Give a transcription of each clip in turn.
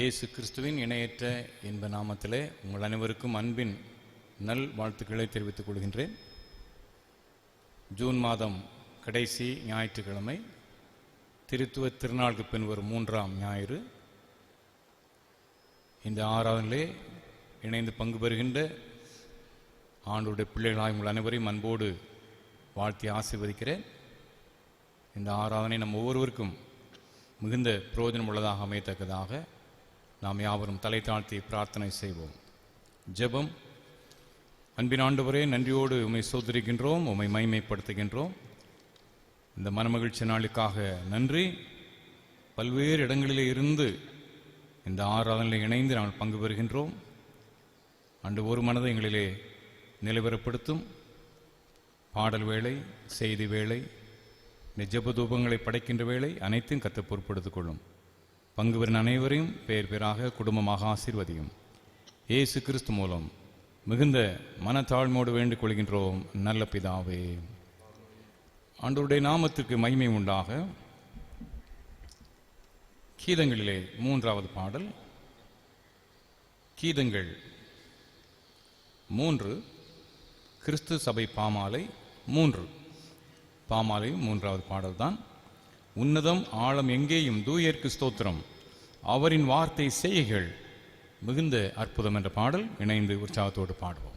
இயேசு கிறிஸ்துவின் இணையற்ற இன்ப நாமத்திலே உங்கள் அனைவருக்கும் அன்பின் நல் வாழ்த்துக்களை தெரிவித்துக் கொள்கின்றேன். ஜூன் மாதம் கடைசி ஞாயிற்றுக்கிழமை, திருத்துவ திருநாளுக்கு பின் வரும் 3ஆம் ஞாயிறு. இந்த ஆராதனையிலே இணைந்து பங்கு பெறுகின்ற ஆண்டவருடைய பிள்ளைகளாய் உங்கள் அனைவரையும் அன்போடு வாழ்த்தி ஆசீர்வதிக்கிறேன். இந்த ஆராதனை நம் ஒவ்வொருவருக்கும் மிகுந்த பிரயோஜனம் உள்ளதாக அமையத்தக்கதாக நாம் யாவரும் தலை தாழ்த்தி பிரார்த்தனை செய்வோம். ஜெபம். அன்பின் ஆண்டவரே, நன்றியோடு உம்மை சோதரிக்கின்றோம், உம்மை மகிமைப்படுத்துகின்றோம். இந்த மனமகிழ்ச்சி நாளுக்காக நன்றி. பல்வேறு இடங்களிலே இருந்து இந்த ஆராதனையில் இணைந்து நாங்கள் பங்கு பெறுகின்றோம். அன்று ஒரு மனதை எங்களிலே நிலைவரப்படுத்தும். பாடல் வேளை, செய்தி வேளை, ஜெபதூபங்களை படைக்கின்ற வேளை அனைத்தையும் கர்த்தர் பொறுப்படுத்திக் கொள்ளும். பங்கு பெறும் அனைவரையும் பேர் பேராக குடும்பமாக ஆசீர்வதியும். இயேசு கிறிஸ்து மூலம் மிகுந்த மனத்தாழ்மையோடு வேண்டிக் கொள்கின்றோம் நல்ல பிதாவே. ஆண்டவருடைய நாமத்திற்கு மகிமை உண்டாக. கீதங்களிலே 3வது பாடல். கீதங்கள் 3, கிறிஸ்து சபை பாமாலை 3. பாமாலை 3வது பாடல் தான். உன்னதம் ஆழம் எங்கேயும் தூயர்க்கு ஸ்தோத்திரம், அவரின் வார்த்தை செய்கைகள் மிகுந்த அற்புதம் என்ற பாடல் இணைந்து உற்சாகத்தோடு பாடுவோம்.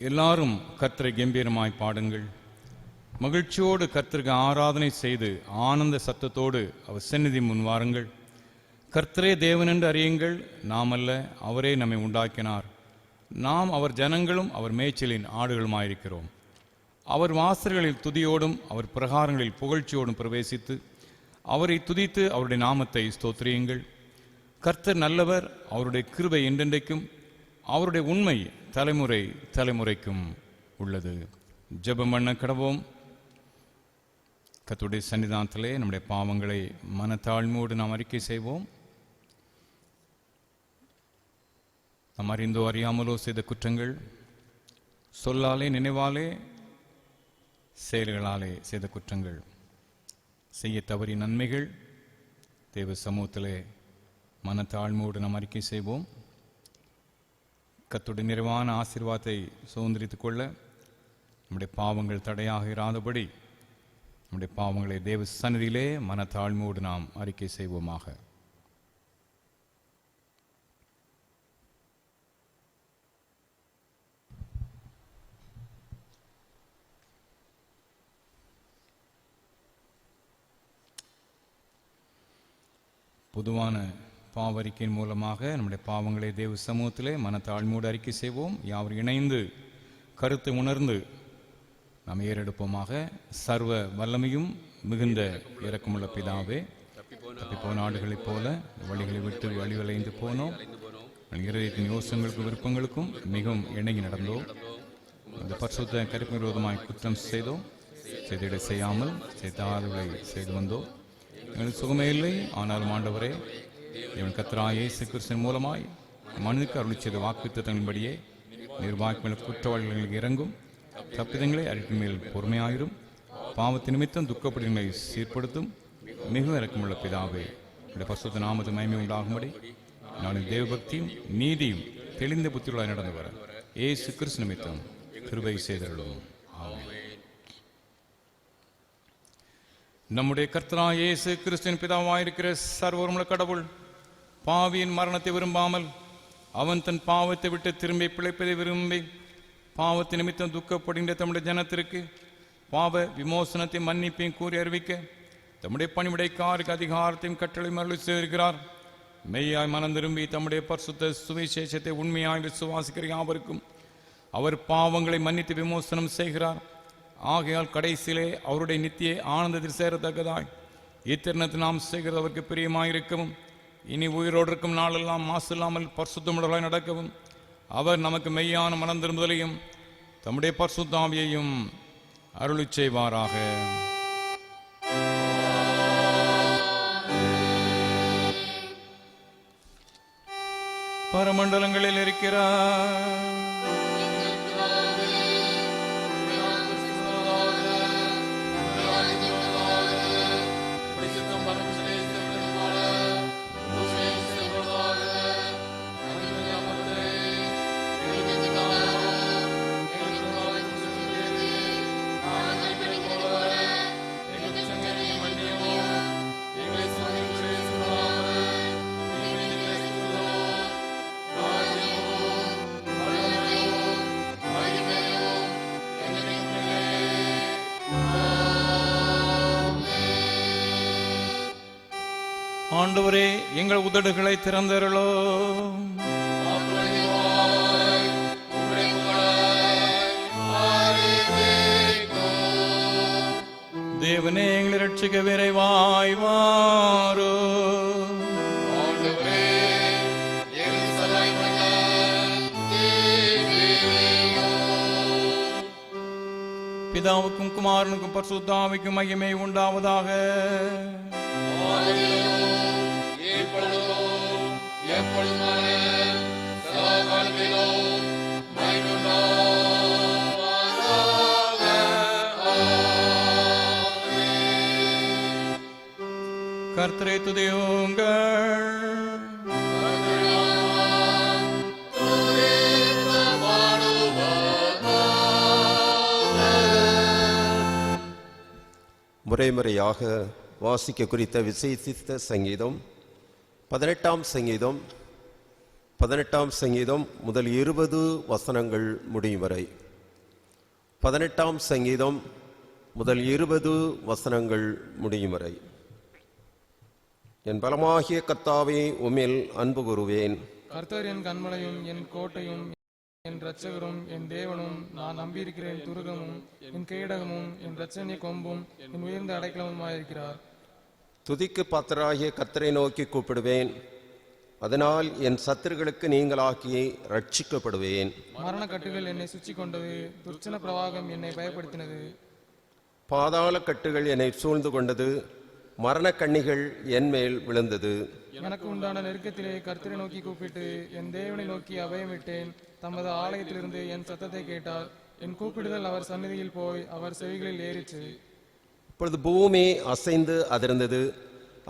எல்லாரும் கர்த்தரை கம்பீரமாய் பாடுங்கள். மகிழ்ச்சியோடு கர்த்தருக்கு ஆராதனை செய்து ஆனந்த சத்தத்தோடு அவர் சந்நிதி முன்வாருங்கள். கர்த்தரே தேவன் என்று அறியுங்கள், நாம் அல்ல, அவரே நம்மை உண்டாக்கினார். நாம் அவர் ஜனங்களும் அவர் மேய்ச்சலின் ஆடுகளுமாயிருக்கிறோம். அவர் வாசல்களில் துதியோடும் அவர் பிரகாரங்களில் புகழ்ச்சியோடும் பிரவேசித்து அவரை துதித்து அவருடைய நாமத்தை ஸ்தோத்திரியுங்கள். கர்த்தர் நல்லவர், அவருடைய கிருபை என்றென்றைக்கும், அவருடைய உண்மை தலைமுறை தலைமுறைக்கும் உள்ளது. ஜெபம் பண்ண கடவோம். கர்த்தருடைய சன்னிதானத்திலே நம்முடைய பாவங்களை மனத்தாழ்மையோடு நாம் அறிக்கை செய்வோம். நாம் அறிந்தோ அறியாமலோ செய்த குற்றங்கள், சொல்லாலே, நினைவாலே, செயல்களாலே செய்த குற்றங்கள், செய்ய தவறி நன்மைகள், தேவ சமூகத்திலே மனத்தாழ்மையோடு நாம் அறிக்கை செய்வோம். கர்த்தருடைய நிறைவான ஆசீர்வாதத்தை சுதந்திரித்துக் கொள்ள நம்முடைய பாவங்கள் தடையாக இராதபடி நம்முடைய பாவங்களை தேவ சந்நிதியிலே மனத்தாழ்மையோடு நாம் அறிக்கை செய்வோமாக. பொதுவான பாவறிக்கையின் மூலமாக நம்முடைய பாவங்களை தேவ சமூகத்திலே மனத்தாழ்மையோடு அறிக்கை செய்வோம். யாவர் இணைந்து கருத்தை உணர்ந்து நாம் ஏறெடுப்போமாக. சர்வ வல்லமையும் மிகுந்த இரக்கமுள்ள பிதாவே, தப்பிப்போன ஆடுகளைப் போல வழிகளை விட்டு வழிவலைந்து போனோம். இருதயத்தின் யோசனைகளுக்கும் விருப்பங்களுக்கும் மிகவும் இணங்கி நடந்தோம். இந்த பரிசுத்த கருப்பு விரோதமாய் குற்றம் செய்தோம். செய்திட செய்யாமல் செய்தாதவர்களை செய்து வந்தோம். எங்களுக்கு சுகமே இல்லை. ஆனாலும் ஆண்டவரே, இவன் கர்த்தராகிய இயேசு கிறிஸ்துவின் மூலமாய் மனிதனுக்கு அருள் செய்த வாக்குத்தத்தங்களின்படியே நிர்வாகி குற்றவாளிகளுக்கு இறங்கும், தப்பிதங்களை அறிவிக்கும் மேல் பொறுமையாயிரும், பாவத்தின் நிமித்தம் துக்கப்படுகளை சீர்படுத்தும் மிகவும் இரக்கமுள்ள பிதாவே, இந்த பரிசுத்த நாமத்து மகிமை உண்டாகும்படி நான் தேவபக்தியும் நீதியும் தெளிந்த புத்தியுள்ளாய் நடந்து வர இயேசு கிறிஸ்து நிமித்தம் கிருபை செய்தருளும். ஆமென். நம்முடைய கர்த்தராகிய இயேசு கிறிஸ்துவின் பிதாவாயிருக்கிற சர்வவல்லமையுள்ள கடவுள் பாவியின் மரணத்தை விரும்பாமல் அவன் தன் பாவத்தை விட்டு திரும்பி பிழைப்பதை விரும்பி பாவத்தை நிமித்தம் துக்கப்படுகின்ற தம்முடைய ஜனத்திற்கு பாவ விமோசனத்தை மன்னிப்பையும் கூறி அறிவிக்க தம்முடைய பணிவிடைக்காருக்கு அதிகாரத்தையும் கட்டளையும் அருளி செய்திருக்கிறார். மெய்யாய் மனம் திரும்பி தம்முடைய பரிசுத்த சுவிசேஷத்தை உண்மையாய் விசுவாசிக்கிற யாவருக்கும் அவர் பாவங்களை மன்னித்து விமோசனம் செய்கிறார். ஆகையால் கடைசியிலே அவருடைய நித்திய ஆனந்தத்தில் சேரத்தக்கதாய் இத்தருணத்தில் நாம் செய்கிறது அவருக்கு பிரியமாயிருக்கவும் இனி உயிரோடு இருக்கும் நாளெல்லாம் மாசு இல்லாமல் பரிசுத்தமுள்ளவர்களாய் நடக்கவும் அவர் நமக்கு மெய்யான மனம் திரும்புதலையும் தம்முடைய பரிசுத்த ஆவியையும் அருளிச் செய்வாராக. பரமண்டலங்களில் இருக்கிறார் ஆண்டவரே, எங்கள் உதடுகளை திறந்தருளோ. தேவனே, எங்களை ரட்சிக்க விரைவாய் வாரோ. பிதாவுக்கும் குமாரனுக்கும் பரிசுத்த ஆவிக்கும் மகிமை உண்டாவதாக. கர்த்தரை துதியுங்கள். முறைமுறையாக வாசிக்க குறித்த விசேஷித்த சங்கீதம் 18ஆம் சங்கீதம் முதல் 20 வசனங்கள் முடியும் வரை. 18ஆம் சங்கீதம் முதல் 20 வசனங்கள் முடியும் வரை. என் பலமாகிய கர்த்தாவே, உம்மில் அன்பு கூறுவேன். கர்த்தர் என் கன்மலையும் என் கோட்டையும் என் இரட்சகரும் என் தேவனும், நான் நம்பியிருக்கிறேன் துருகமும் என் கேடகமும் என் இரட்சணிய கொம்பும் என் உயர்ந்த அடைக்கலமுமாயிருக்கிறார். துதிக்கு பாத்திராகிய கர்த்தரை நோக்கி கூப்பிடுவேன், அதனால் என் சத்துருக்களுக்கு நீங்களாக்கி ரட்சிக்கப்படுவேன். மரண கட்டுகள் என்னை சுற்றி கொண்டது, துர்ச்சன பிரவாகம் என்னை பயப்படுத்தினது. பாதாள கட்டுகள் என்னை சூழ்ந்து கொண்டது, மரண கண்ணிகள் என் மேல் விழுந்தது. எனக்கு உண்டான நெருக்கத்திலே கர்த்தரை நோக்கி கூப்பிட்டு என் தேவனை நோக்கி அபயமிட்டேன். தமது ஆலயத்திலிருந்து என் சத்தத்தை கேட்டார். என் கூப்பிடுதல் அவர் சந்நிதியில் போய் அவர் செவிகளில் ஏறிச்சு. இப்பொழுது பூமி அசைந்து அதிர்ந்தது.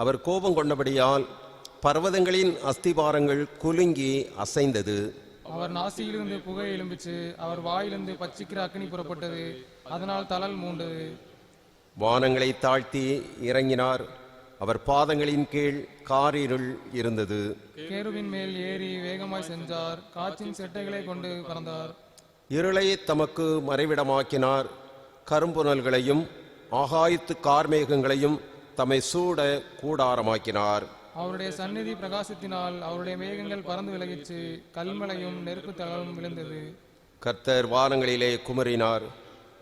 அவர் கோபம் கொண்டபடியால் பர்வதங்களின் அஸ்திபாரங்கள் குலுங்கி அசைந்தது. அவர் நாசியிலிருந்து புகை எழும்பிச்சு, அவர் வாயிலிருந்து பச்சிக்கிற அக்கினி புறப்பட்டது, அதனால் தளல் மூண்டது. வானங்களை தாழ்த்தி இறங்கினார், அவர் பாதங்களின் கீழ் காரிருள் இருந்தது. கேருவின் மேல் ஏறி வேகமாய் சென்றார், காற்றின் செட்டைகளை கொண்டு பறந்தார். இருளை தமக்கு மறைவிடமாக்கினார், கரும்புனல்களையும் ஆகாயத்து கார்மேகங்களையும் தம்மை சூட கூடாரமாக்கினார். அவருடைய சந்நிதி பிரகாசத்தினால் அவருடைய மேகங்கள் பறந்து விலகிச்சு, கல்மலையும் நெருப்பு தளமும் விழுந்தது. கர்த்தர் வானங்களிலே குமரினார்,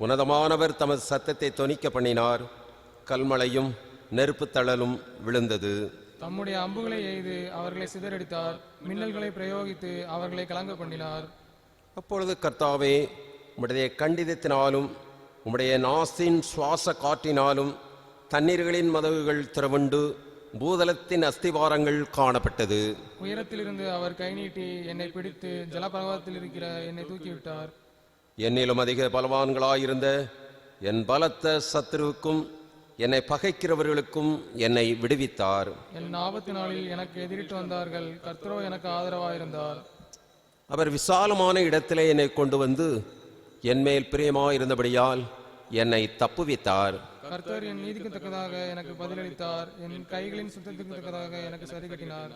உன்னதமானவர் தமது சத்தத்தை தொனிக்க பண்ணினார், கல்மலையும் நெருப்பு தளலும் விழுந்தது. தம்முடைய அம்புகளை எய்து அவர்களை சிதறடித்தார், மின்னல்களை பிரயோகித்து அவர்களை கலங்க பண்ணினார். அப்பொழுது கர்த்தாவே, உம்முடைய கண்டிதத்தினாலும் உம்முடைய நாசின் சுவாச காற்றினாலும் தண்ணீர்களின் மதகுகள் திறவுண்டு பூதலத்தின் அஸ்திவாரங்கள் காணப்பட்டது. உயரத்திலிருந்து அவர் கை நீட்டி என்னை பிடித்து ஜலப்பிரவாகத்தில் இருக்கிற என்னை தூக்கிவிட்டார். என்னிலும் அதிக பலவான்களாயிருந்த என் பலத்த சத்துருவுக்கும் என்னை பகைக்கிறவர்களுக்கும் என்னை விடுவித்தார். என் ஆபத்து நாளில் எனக்கு எதிரிட்டு வந்தார்கள், கர்த்தரோ எனக்கு ஆதரவாயிருந்தார். அவர் விசாலமான இடத்திலே என்னை கொண்டு வந்து என் மேல் பிரியமாயிருந்தபடியால் என்னை தப்புவித்தார். கர்த்தர் என் நீதிக்கு தக்கதாக எனக்கு பதிலளித்தார், என் கைகளின் சுத்தத்துக்கு தக்கதாக எனக்கு சரி கட்டினார்.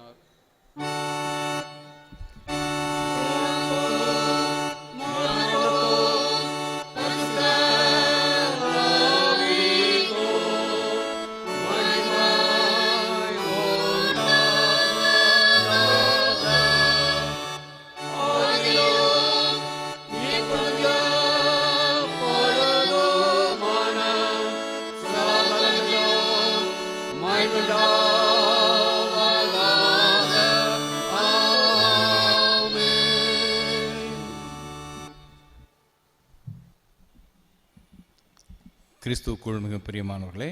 கிறிஸ்துவுக்குள் மிக பிரியமானவர்களே,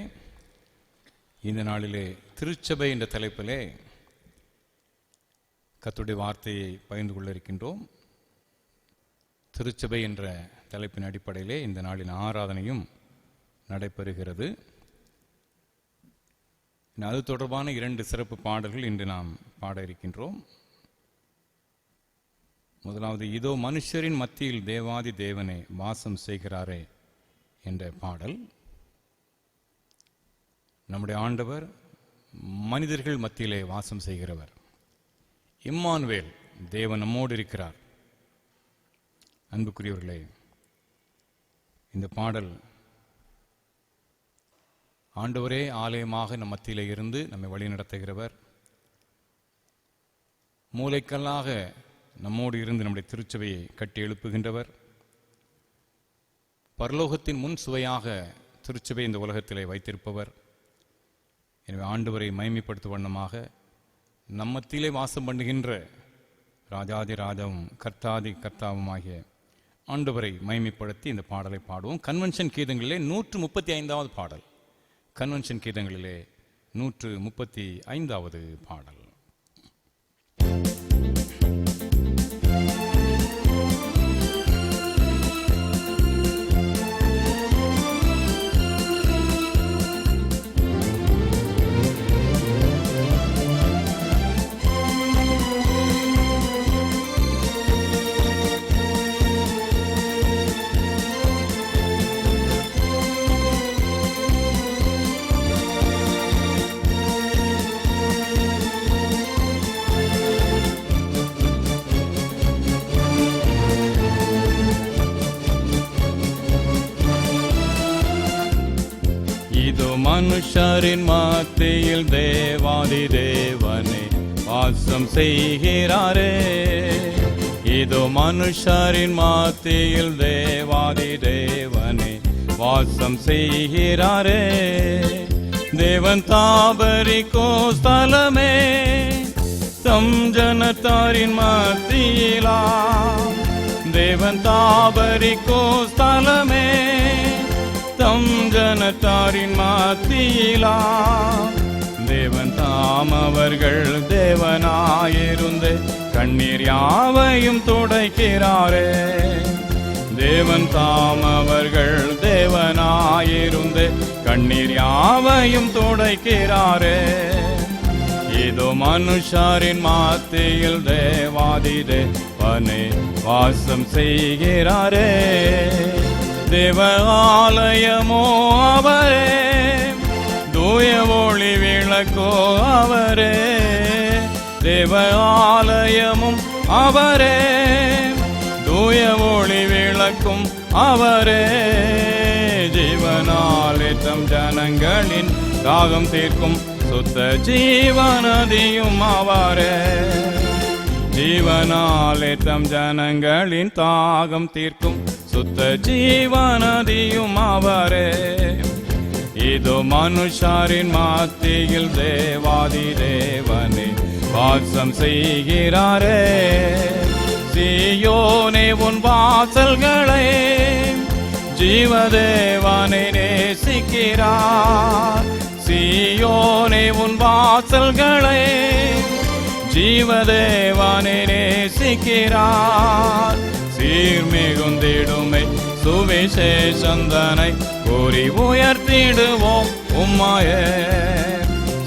இந்த நாளிலே திருச்சபை என்ற தலைப்பிலே கர்த்தருடைய வார்த்தையை பகிர்ந்து கொள்ள இருக்கின்றோம். திருச்சபை என்ற தலைப்பின் அடிப்படையிலே இந்த நாளின் ஆராதனையும் நடைபெறுகிறது. அது தொடர்பான 2 சிறப்பு பாடல்கள் இன்று நாம் பாட இருக்கின்றோம். முதலாவது, இதோ மனுஷரின் மத்தியில் தேவாதி தேவனே வாசம் செய்கிறாரே என்ற பாடல். நம்முடைய ஆண்டவர் மனிதர்கள் மத்தியிலே வாசம் செய்கிறவர். இம்மானுவேல், தேவன் நம்மோடு இருக்கிறார். அன்புக்குரியவர்களே, இந்த பாடல் ஆண்டவரே ஆலயமாக நம் மத்தியிலே இருந்து நம்மை வழிநடத்துகிறவர். மூலைக்கல்லாக நம்மோடு இருந்து நம்முடைய திருச்சபையை கட்டி எழுப்புகின்றவர். பரலோகத்தின் முன் சுவையாக திருச்சபை இந்த உலகத்திலே வைத்திருப்பவர். எனவே ஆண்டவரை மகிமைப்படுத்தும் வண்ணமாக நம்மத்திலே வாசம் பண்ணுகின்ற ராஜாதி ராஜாவும் கர்த்தாதி கர்த்தாவுமாகிய ஆண்டவரை மகிமைப்படுத்தி இந்த பாடலை பாடுவோம். கன்வென்ஷன் கீதங்களிலே 135வது பாடல். கன்வென்ஷன் கீதங்களிலே 135வது பாடல். மனுஷரின் மத்தியில் தேவாதி தேவனே வாசம் செய்கிறாரே. இதோ மனுஷரின் மத்தியில் தேவாதி தேவனே வாசம் செய்கிறாரே. தேவன் தாபரிக்கோ ஸ்தலமே தம் ஜனத்தாரின் மத்தியிலா. தேவன் தாபரிக்கோ ஸ்தலமே தம் ஜனத்தாரின் மத்தியிலா. தேவன் தாம் அவர்கள் தேவனாயிருந்து கண்ணீர் யாவையும் துடைக்கிறாரே. தேவன் தாம் அவர்கள் தேவனாயிருந்து கண்ணீர் யாவையும் துடைக்கிறாரே. இதோ மனுஷரின் மத்தியில் தேவாதி தேவனே வாசம் செய்கிறாரே. தேவாலயமோ அவரே, தூய ஒளி விளக்கோ அவரே. தேவாலயமும் அவரே, தூய ஒளி விளக்கும் அவரே. ஜீவனாலே தம் ஜனங்களின் தாகம் தீர்க்கும் சுத்த ஜீவநதியும் அவரே. ஜீவனாலே தம் ஜனங்களின் தாகம் தீர்க்கும் சுத்த ஜீவநதியும் அவரே. இதோ மனுஷரின் மத்தியில் தேவாதி தேவனே வாசம் செய்கிறாரே. சீயோனே உன் வாசல்களை ஜீவதேவனை நேசிக்கிறார். சீயோனே உன் வாசல்களை ஜீவதேவனை நேசிக்கிறார். சீர்மிகுந்திடுமை சுவிசேஷந்தனை கூறி உயர்த்திடுவோம் உம்மையே.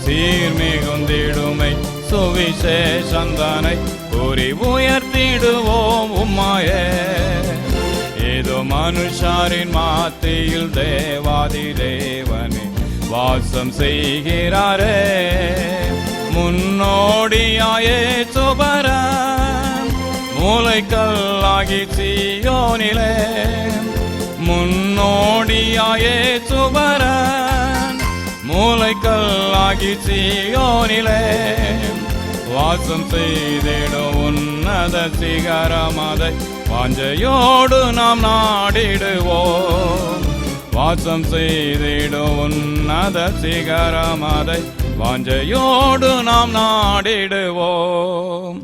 சீர்மிகுந்திடுமை சுவிசேஷந்தனை கூறி உயர்த்திடுவோம் உம்மையே. ஏதோ மனுஷரின் மத்தியில் தேவாதி தேவனே வாசம் செய்கிறாரே. முன்னோடியாயே சுபரன் மூலைக்கல்லாகி சீயோனிலே. முன்னோடியாயே சுபரன் மூலைக்கல்லாகி சீயோனிலே. வாசம் செய்திடும் உன்னத சிகரமதை வாஞ்சையோடு நாம் நாடிடுவோம். வாசம் செய்திடும் உன்னத சிகரமதை வாஞ்சையோடு நாம் நாடிடுவோம்.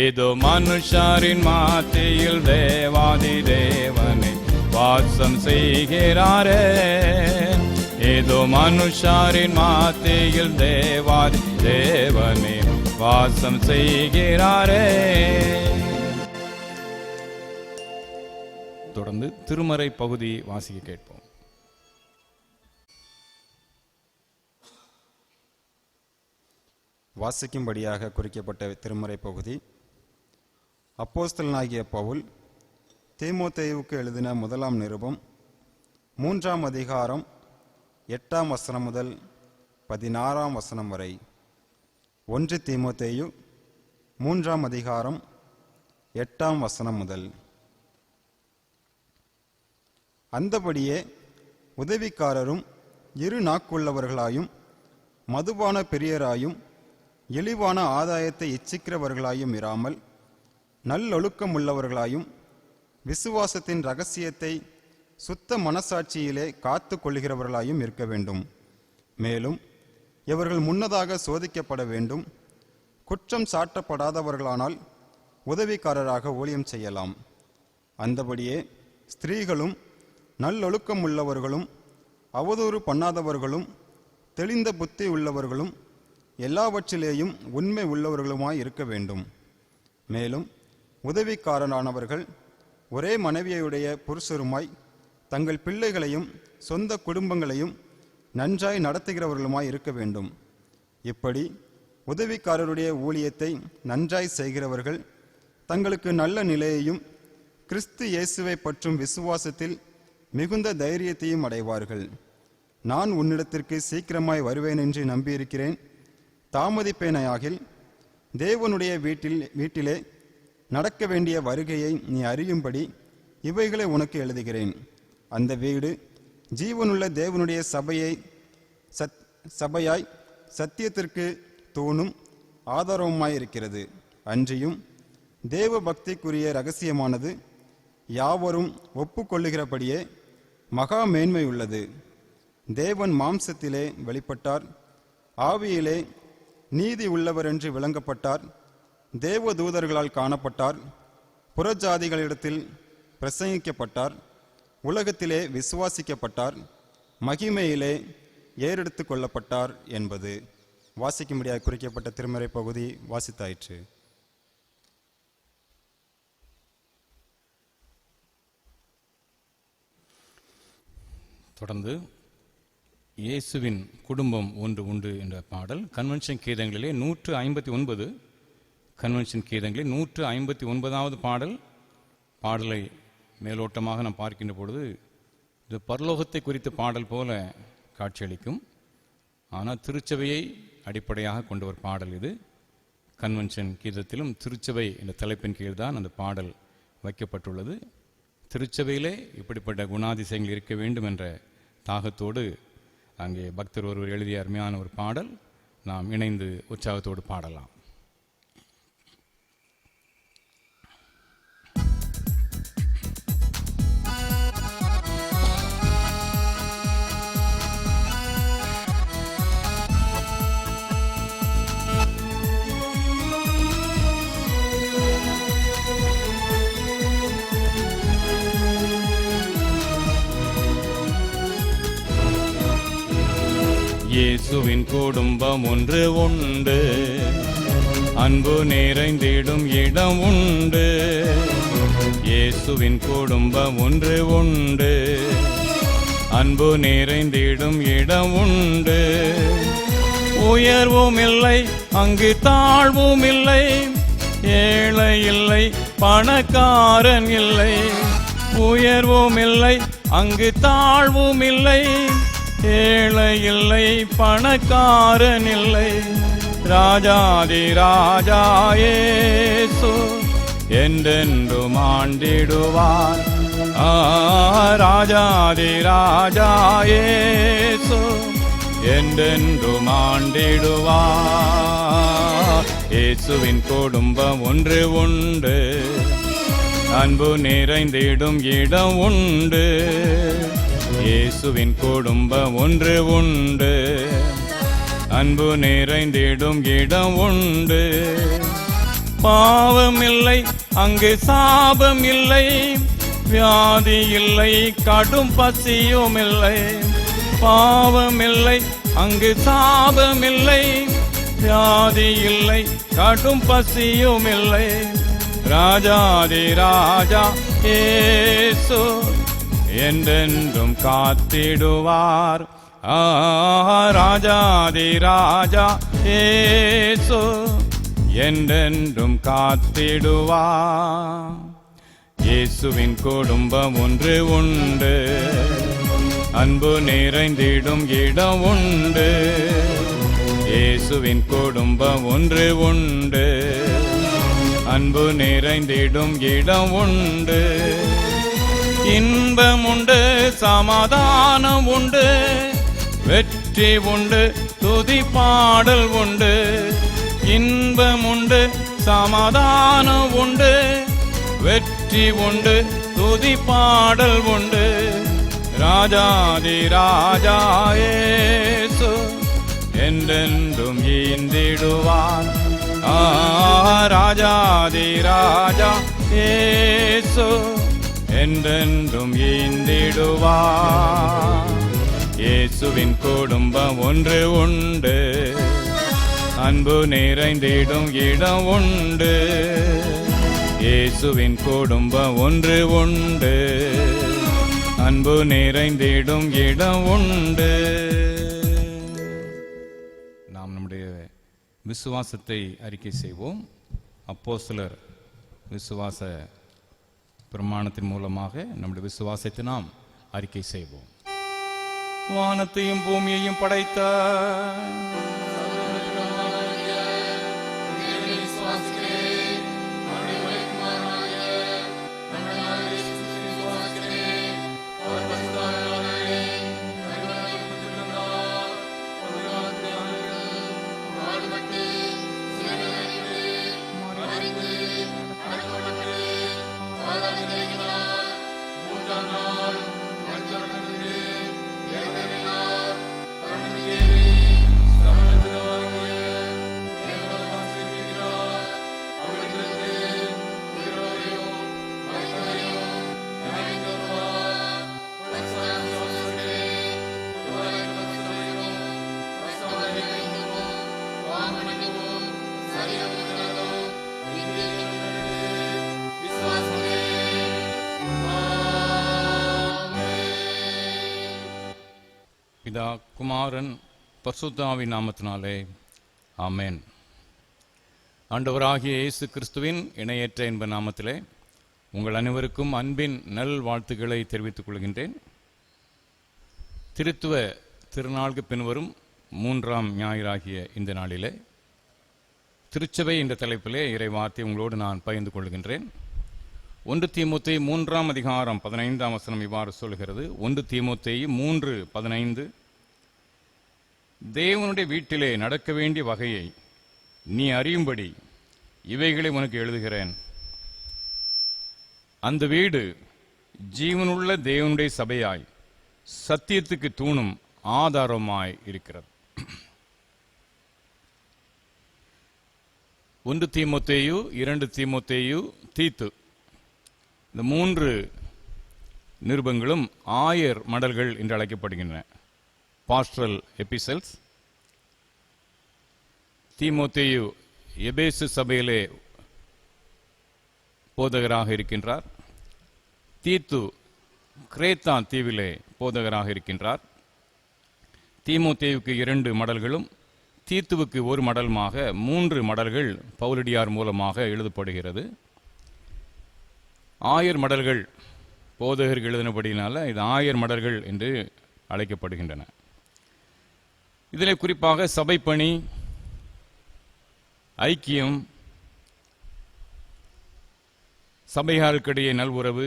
இது மனுஷரின் மத்தியில் தேவாதி தேவனே வாசம் செய்கிறாரே. இது மனுஷரின் மத்தியில் தேவாதி தேவனே வாசம் செய்கிறாரே. தொடர்ந்து திருமறை பகுதி வாசிக்க கேட்போம். வாசிக்கும்படியாக குறிக்கப்பட்ட திருமறை பகுதி அப்போஸ்தலனாகிய பவுல் தீமோத்தேயுவுக்கு எழுதின முதலாம் நிருபம் 3ஆம் அதிகாரம் 8ஆம் வசனம் முதல் 16ஆம் வசனம் வரை. 1 தீமோத்தேயு 3ஆம் அதிகாரம் 8ஆம் வசனம் முதல். அந்தபடியே உதவிக்காரரும் இரு நாக்குள்ளவர்களாயும் மதுபான பிரியராயும் இழிவான ஆதாயத்தை இச்சிக்கிறவர்களாயும் இராமல் நல்லொழுக்கம் உள்ளவர்களாயும் விசுவாசத்தின் இரகசியத்தை சுத்த மனசாட்சியிலே காத்து கொள்கிறவர்களாயும் இருக்க வேண்டும். மேலும் இவர்கள் முன்னதாக சோதிக்கப்பட வேண்டும். குற்றம் சாட்டப்படாதவர்களானால் உதவிக்காரராக ஊழியம் செய்யலாம். அந்தபடியே ஸ்திரீகளும் நல்லொழுக்கம் உள்ளவர்களும் அவதூறு பண்ணாதவர்களும் தெளிந்த புத்தி உள்ளவர்களும் எல்லாவற்றிலேயும் உண்மை உள்ளவர்களுமாய் இருக்க வேண்டும். மேலும் உதவிக்காரரானவர்கள் ஒரே மனைவியுடைய புருஷருமாய் தங்கள் பிள்ளைகளையும் சொந்த குடும்பங்களையும் நன்றாய் நடத்துகிறவர்களுமாய் இருக்க வேண்டும். இப்படி உதவிக்காரருடைய ஊழியத்தை நன்றாய் செய்கிறவர்கள் தங்களுக்கு நல்ல நிலையையும் கிறிஸ்து இயேசுவை பற்றும் விசுவாசத்தில் மிகுந்த தைரியத்தையும் அடைவார்கள். நான் உன்னிடத்திற்கு சீக்கிரமாய் வருவேன் என்று நம்பியிருக்கிறேன். தாமதிப்பேனையாகில் தேவனுடைய வீட்டிலே நடக்க வேண்டிய வருகையை நீ அறியும்படி இவைகளை உனக்கு எழுதுகிறேன். அந்த வீடு ஜீவனுள்ள தேவனுடைய சபையை சபையாய் சத்தியத்திற்கு தூணும் ஆதாரவுமாயிருக்கிறது. அன்றியும் தேவ பக்திக்குரிய இரகசியமானது யாவரும் ஒப்புக்கொள்ளுகிறபடியே மகா மேன்மை உள்ளது. தேவன் மாம்சத்திலே வெளிப்பட்டார், ஆவியிலே நீதி உள்ளவர் என்று விளங்கப்பட்டார், தேவ தூதர்களால் காணப்பட்டார், புறஜாதிகளிடத்தில் பிரசங்கிக்கப்பட்டார், உலகத்திலே விசுவாசிக்கப்பட்டார், மகிமையிலே ஏறெடுத்து கொள்ளப்பட்டார் என்பது வாசிக்கும்படியாக குறிக்கப்பட்ட திருமறை பகுதி வாசித்தாயிற்று. தொடர்ந்து இயேசுவின் குடும்பம் ஒன்று உண்டு என்ற பாடல் கன்வென்ஷன் கீதங்களிலே 159 கன்வென்ஷன் கீதங்களில் 159வது பாடலை மேலோட்டமாக நாம் பார்க்கின்ற பொழுது இது பரலோகத்தை குறித்த பாடல் போல காட்சியளிக்கும். ஆனால் திருச்சபையை அடிப்படையாக கொண்ட ஒரு பாடல் இது. கன்வென்ஷன் கீதத்திலும் திருச்சபை என்ற தலைப்பின் கீழ்தான் அந்த பாடல் வைக்கப்பட்டுள்ளது. திருச்சபையிலே இப்படிப்பட்ட குணாதிசயங்கள் இருக்க வேண்டும் என்ற தாகத்தோடு அங்கே பக்தர் ஒருவர் எழுதிய அருமையான ஒரு பாடல் நாம் இணைந்து உற்சாகத்தோடு பாடலாம். இயேசுவின் குடும்பம் ஒன்று உண்டு, அன்பு நிறைந்திடும் இடம் உண்டு. இயேசுவின் குடும்பம் ஒன்று உண்டு, அன்பு நிறைந்திடும் இடம் உண்டு. உயர்வும் இல்லை அங்கு தாழ்வும் இல்லை, ஏழை இல்லை பணக்காரன் இல்லை. உயர்வும் இல்லை அங்கு தாழ்வும் இல்லை, ஏழை இல்லை பணக்காரன் இல்லை. ராஜாதி ராஜா இயேசு என்றென்றும் ஆண்டிடுவார். ராஜாதி ராஜா இயேசு என்றென்றும் ஆண்டிடுவார். இயேசுவின் குடும்பம் ஒன்று உண்டு, அன்பு நிறைந்திடும் இடம் உண்டு. இயேசுவின் குடும்பம் ஒன்று உண்டு, அன்பு நிறைந்திடும் இடம் உண்டு. பாவம் இல்லை அங்கு சாபம் இல்லை, வியாதி இல்லை கடும் பசியும் இல்லை. பாவம் இல்லை அங்கு சாபம் இல்லை, வியாதி இல்லை கடும் பசியும் இல்லை. ராஜாதி ராஜா இயேசு என்றென்றும் காத்திடுவார். ராஜாதி ராஜா இயேசு என்றென்றும் காத்திடுவார். இயேசுவின் குடும்பம் ஒன்று உண்டு, அன்பு நிறைந்திடும் இடம் உண்டு. இயேசுவின் குடும்பம் ஒன்று உண்டு, அன்பு நிறைந்திடும் இடம் உண்டு. இன்பம் உண்டு சமாதானம் உண்டு, வெற்றி உண்டு துதி பாடல் உண்டு. இன்பம் உண்டு சமாதானம் உண்டு, வெற்றி உண்டு துதி பாடல் உண்டு. ராஜாதி ராஜா இயேசு என்றென்றும் ஈந்திடுவார். ராஜாதி ராஜா இயேசு என்றென்றும் ஈந்திடுவார். இயேசுவின் குடும்பம் ஒன்று உண்டு, அன்பு நிறைந்திடும் இடம் உண்டு. இயேசுவின் குடும்பம் ஒன்று உண்டு, அன்பு நிறைந்திடும் இடம் உண்டு. நாம் நம்முடைய விசுவாசத்தை அறிக்கை செய்வோம். அப்போஸ்தலர் விசுவாச பிரமாணத்தின் மூலமாக நம்முடைய விசுவாசத்தை நாம் அறிக்கை செய்வோம். வானத்தையும் பூமியையும் படைத்த பிதா, குமாரன், பரிசுத்தாவின் நாமத்தினாலே ஆமென். ஆண்டவராகிய இயேசு கிறிஸ்துவின் இணையற்ற என்ப நாமத்திலே உங்கள் அனைவருக்கும் அன்பின் நல் வாழ்த்துக்களை தெரிவித்துக் கொள்கின்றேன். திருத்துவ திருநாளுக்கு பின்வரும் 3ஆம் ஞாயிறாகிய இந்த நாளிலே திருச்சபை என்ற தலைப்பிலே இறைவார்த்தை உங்களோடு நான் பகிர்ந்து கொள்கின்றேன். 1 தீமோத்தேயு 3ஆம் அதிகாரம் 15ஆம் வசனம் இவ்வாறு சொல்கிறது. 1 தீமோத்தேயு 3:15, தேவனுடைய வீட்டிலே நடக்க வேண்டிய வகையை நீ அறியும்படி இவைகளை உனக்கு எழுதுகிறேன். அந்த வீடு ஜீவனுள்ள தேவனுடைய சபையாய் சத்தியத்துக்கு தூணும் ஆதாரமாய் இருக்கிறது. 1 தீமோத்தேயு, 2 தீமோத்தேயு, தீத்து, இந்த 3 நிருபங்களும் ஆயர் மடல்கள் என்று அழைக்கப்படுகின்றன. பாஸ்டரல் எபிசல்ஸ். தீமோத்தேயு எபேசு சபையிலே போதகராக இருக்கின்றார். தீத்து கிரேத்தா தீவிலே போதகராக இருக்கின்றார். தீமோத்தேயுக்கு 2 மடல்களும் தீத்துவுக்கு 1 மடலுமாக 3 மடல்கள் பவுலடியார் மூலமாக எழுதப்படுகிறது. ஆயர் மடல்கள் போதகர்கள் எழுதினபடினால இது ஆயர் மடல்கள் என்று அழைக்கப்படுகின்றன. இதில் குறிப்பாக சபைப்பணி, ஐக்கியம், சபையாருக்கிடையே நல்வுறவு,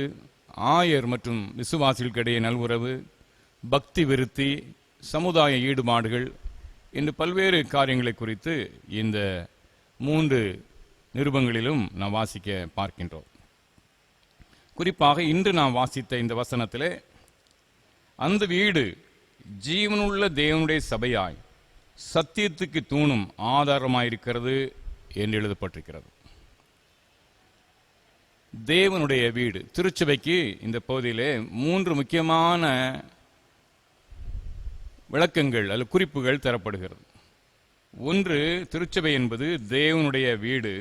ஆயர் மற்றும் விசுவாசிகளுக்கிடையே நல்வுறவு, பக்தி விருத்தி, சமுதாய ஈடுபாடுகள் என்று பல்வேறு காரியங்களை குறித்து இந்த 3 நிருபங்களிலும் நாம் வாசிக்க பார்க்கின்றோம். குறிப்பாக இன்று நாம் வாசித்த இந்த வசனத்திலே அந்த வீடு ஜீவனுள்ள தேவனுடைய சபையாய் சத்தியத்துக்கு தூணும் ஆதாரமாயிருக்கிறது என்று எழுதப்பட்டிருக்கிறது. தேவனுடைய வீடு, திருச்சபைக்கு இந்த பகுதியிலே 3 முக்கியமான விளக்கங்கள் அல்லது குறிப்புகள் தரப்படுகிறது. ஒன்று, திருச்சபை என்பது தேவனுடைய வீடு.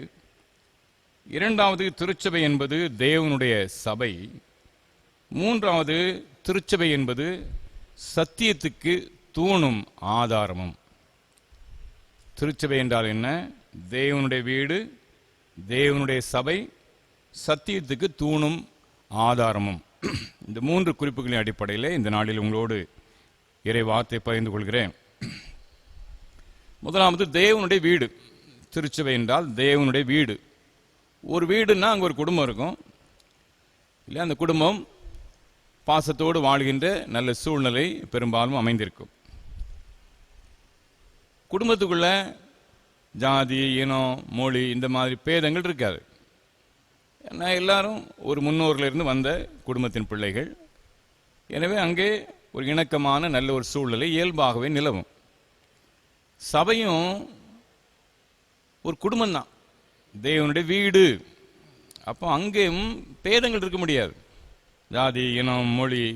2வது, திருச்சபை என்பது தேவனுடைய சபை. 3வது, திருச்சபை என்பது சத்தியத்துக்கு தூணும் ஆதாரமும். திருச்சபை என்றால் என்ன? தேவனுடைய வீடு, தேவனுடைய சபை, சத்தியத்துக்கு தூணும் ஆதாரமும். இந்த 3 குறிப்புகளின் அடிப்படையில் இந்த நாளில் உங்களோடு இறை வார்த்தை பகிர்ந்து கொள்கிறேன். முதலாவது, தேவனுடைய வீடு. திருச்சபை என்றால் தேவனுடைய வீடு. ஒரு வீடுன்னா அங்கே ஒரு குடும்பம் இருக்கும் இல்லை, அந்த குடும்பம் பாசத்தோடு வாழ்கின்ற நல்ல சூழ்நிலை பெரும்பாலும் அமைந்திருக்கும். குடும்பத்துக்குள்ள ஜாதி, இனம், மொழி இந்த மாதிரி பேதங்கள் இருக்காது. ஏன்னா எல்லாரும் ஒரு முன்னோரிலிருந்து வந்த குடும்பத்தின் பிள்ளைகள். எனவே அங்கே ஒரு இணக்கமான நல்ல ஒரு சூழ்நிலை இயல்பாகவே நிலவும். சபையும் ஒரு குடும்பம்தான், தேவனுடைய வீடு. அப்போ அங்கேயும் பேதங்கள் இருக்க முடியாது. ஜாதி, இனம், மொழி,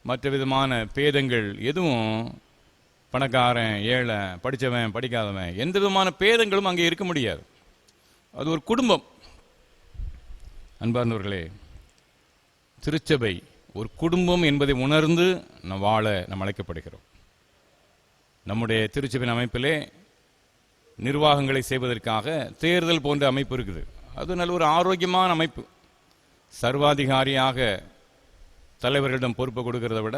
மற்ற விதமான பேதங்கள் எதுவும், பணக்காரன், ஏழை, படித்தவன், படிக்காதவன், எந்த விதமான பேதங்களும் அங்கே இருக்க முடியாது. அது ஒரு குடும்பம். அன்பார்ந்தவர்களே, திருச்சபை ஒரு குடும்பம் என்பதை உணர்ந்து நாம் வாழ நாம் அழைக்கப்படுகிறோம். நம்முடைய திருச்சபையின் அமைப்பிலே நிர்வாகங்களை செய்வதற்காக தேர்தல் போன்ற அமைப்பு இருக்குது. அது நல்ல ஒரு ஆரோக்கியமான அமைப்பு. சர்வாதிகாரியாக தலைவர்களிடம் பொறுப்பை கொடுக்கிறத விட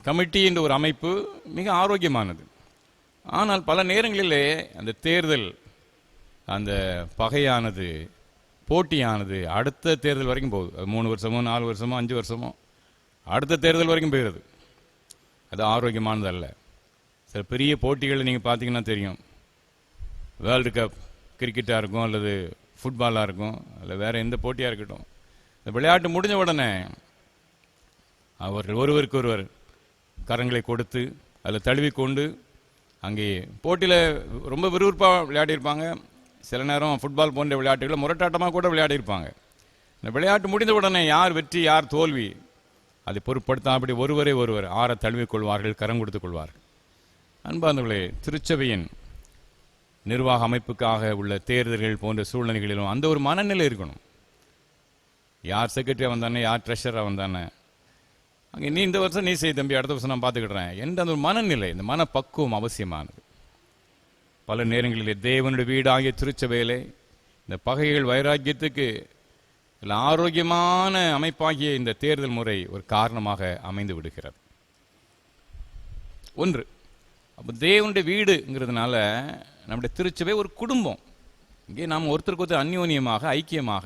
கமிட்டி என்ற ஒரு அமைப்பு மிக ஆரோக்கியமானது. ஆனால் பல நேரங்களிலே அந்த தேர்தல், அந்த பகையானது, போட்டியானது அடுத்த தேர்தல் வரைக்கும் போகுது. அது 3 வருஷமோ 4 வருஷமோ 5 வருஷமோ அடுத்த தேர்தல் வரைக்கும் போயிடுது. அது ஆரோக்கியமானது அல்ல. சில பெரிய போட்டிகளை நீங்கள் பார்த்தீங்கன்னா தெரியும். வேர்ல்டு கப் கிரிக்கெட்டாக இருக்கும், அல்லது ஃபுட்பாலாக இருக்கும், அல்லது வேறு எந்த போட்டியாக இருக்கட்டும், இந்த விளையாட்டு முடிஞ்ச உடனே அவர்கள் ஒருவருக்கு ஒருவர் கரங்களை கொடுத்து அதில் தழுவிக்கொண்டு அங்கே போட்டியில் ரொம்ப விறுவிறுப்பாக விளையாடியிருப்பாங்க. சில நேரம் ஃபுட்பால் போன்ற விளையாட்டுகளை முரட்டாட்டமாக கூட விளையாடியிருப்பாங்க. இந்த விளையாட்டு முடிந்த உடனே யார் வெற்றி யார் தோல்வி அதை பொருட்படுத்தாமடி ஒருவரை ஒருவர் ஆற தழுவிக்கொள்வார்கள், கரம் கொடுத்துக் கொள்வார்கள். அன்பார்ந்தவர்களே, திருச்சபையின் நிர்வாக அமைப்புக்காக உள்ள தேர்தல்கள் போன்ற சூழ்நிலைகளிலும் அந்த ஒரு மனநிலை இருக்கணும். யார் செக்ரட்டரியாக வந்தானே, யார் ட்ரெஷராக வந்தானே, அங்கே நீ இந்த வருஷம் நீ செய் தம்பி, அடுத்த வருஷம் நான் பார்த்துக்கிடுறேன் என்ற அந்த ஒரு மனநிலை, இந்த மனப்பக்குவம் அவசியமானது. பல நேரங்களிலே தேவனுடைய வீடாகிய திருச்சபையிலே இந்த பகைகள் வைராக்கியத்துக்கு ஆரோக்கியமான அமைப்பாகிய இந்த தேர்தல் முறை ஒரு காரணமாக அமைந்து விடுகிறது. ஒன்று, அப்போ தேவனுடைய வீடுங்கிறதுனால நம்முடைய திருச்சபை ஒரு குடும்பம். இங்கே நாம் ஒருத்தருக்கு ஒருத்தர் அந்யோன்யமாக ஐக்கியமாக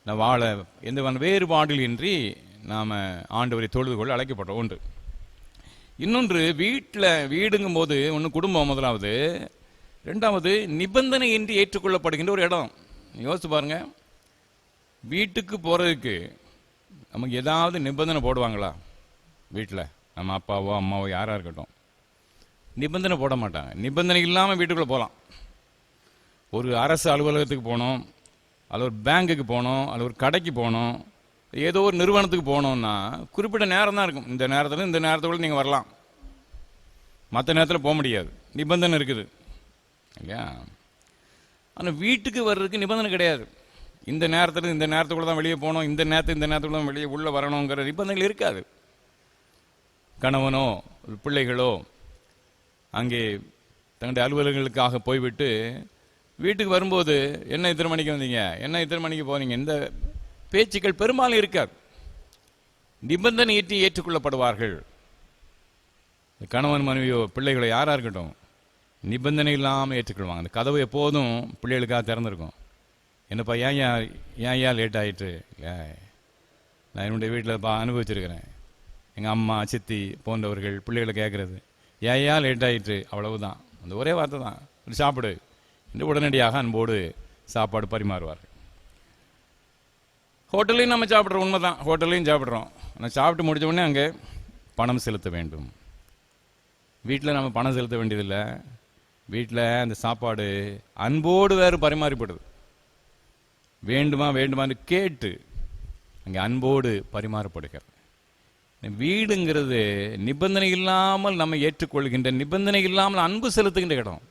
நாம் வாழ எந்த வேறுபாடுகள் இன்றி நாம் ஆண்டவரை தொழுது கொள்ள அழைக்கப்பட்டோம். ஒன்று. இன்னொன்று, வீடுங்கும் போது ஒன்று குடும்பம் முதலாவது, ரெண்டாவது நிபந்தனை இன்றி ஏற்றுக்கொள்ளப்படுகின்ற ஒரு இடம். யோசிச்சு பாருங்க, வீட்டுக்கு போகிறதுக்கு நமக்கு ஏதாவது நிபந்தனை போடுவாங்களா? வீட்டில் நம்ம அப்பாவோ அம்மாவோ யாராக இருக்கட்டும் நிபந்தனை போட மாட்டாங்க. நிபந்தனை இல்லாமல் வீட்டுக்குள்ளே போகலாம். ஒரு அரசு அலுவலகத்துக்கு போனோம், அல்ல ஒரு பேங்குக்கு போனோம், அல்ல ஒரு கடைக்கு போனோம், ஏதோ ஒரு நிறுவனத்துக்கு போனோம்னா குறிப்பிட்ட நேரம் தான் இருக்கும். இந்த நேரத்தில் இந்த நேரத்துக்குள்ள நீங்கள் வரலாம், மற்ற நேரத்தில் போக முடியாது, நிபந்தனை இருக்குது இல்லையா? ஆனால் வீட்டுக்கு வர்றதுக்கு நிபந்தனை கிடையாது. இந்த நேரத்தில் இந்த நேரத்துக்குள்ள தான் வெளியே போகணும், இந்த நேரத்துக்குள்ள தான் வெளியே உள்ளே வரணுங்கிற நிபந்தனைகள் இருக்காது. கணவனோ பிள்ளைகளோ அங்கே தங்களுடைய அலுவலகங்களுக்காக போய்விட்டு வீட்டுக்கு வரும்போது என்ன இத்தனை மணிக்கு வந்தீங்க, என்ன இத்தனை மணிக்கு போனீங்க, இந்த பேச்சுக்கள் பெரும்பாலும் இருக்காது. நிபந்தனை ஏற்றுக்கொள்ளப்படுவார்கள். கணவன் மனைவியோ பிள்ளைகளோ யாராக இருக்கட்டும் நிபந்தனை இல்லாமல் ஏற்றுக்கொள்வாங்க. அந்த கதவு எப்போதும் பிள்ளைகளுக்காக திறந்துருக்கும். என்னப்பா ஏன் லேட் ஆகிட்டு, நான் என்னுடைய வீட்டில் அனுபவிச்சிருக்கிறேன். எங்கள் அம்மா சித்தி போன்றவர்கள் பிள்ளைகளை கேட்குறது ஏன் லேட் ஆகிட்டு, அவ்வளவுதான். அந்த ஒரே வார்த்தை தான், சாப்பிடு என்று உடனடியாக அன்போடு சாப்பாடு பரிமாறுவார்கள். ஹோட்டல்லையும் நம்ம சாப்பிட்றோம், உண்மை தான், ஹோட்டல்லையும் சாப்பிட்றோம். ஆனால் சாப்பிட்டு முடித்த உடனே அங்கே பணம் செலுத்த வேண்டும். வீட்டில் நம்ம பணம் செலுத்த வேண்டியதில்லை. வீட்டில் அந்த சாப்பாடு அன்போடு வேறு பரிமாறிப்படுது. வேண்டுமான்னு கேட்டு அங்கே அன்போடு பரிமாறப்படுகிறது. வீடுங்கிறது நிபந்தனை இல்லாமல் நம்ம ஏற்றுக்கொள்கின்ற, நிபந்தனை இல்லாமல் அன்பு செலுத்துகின்ற இடம்.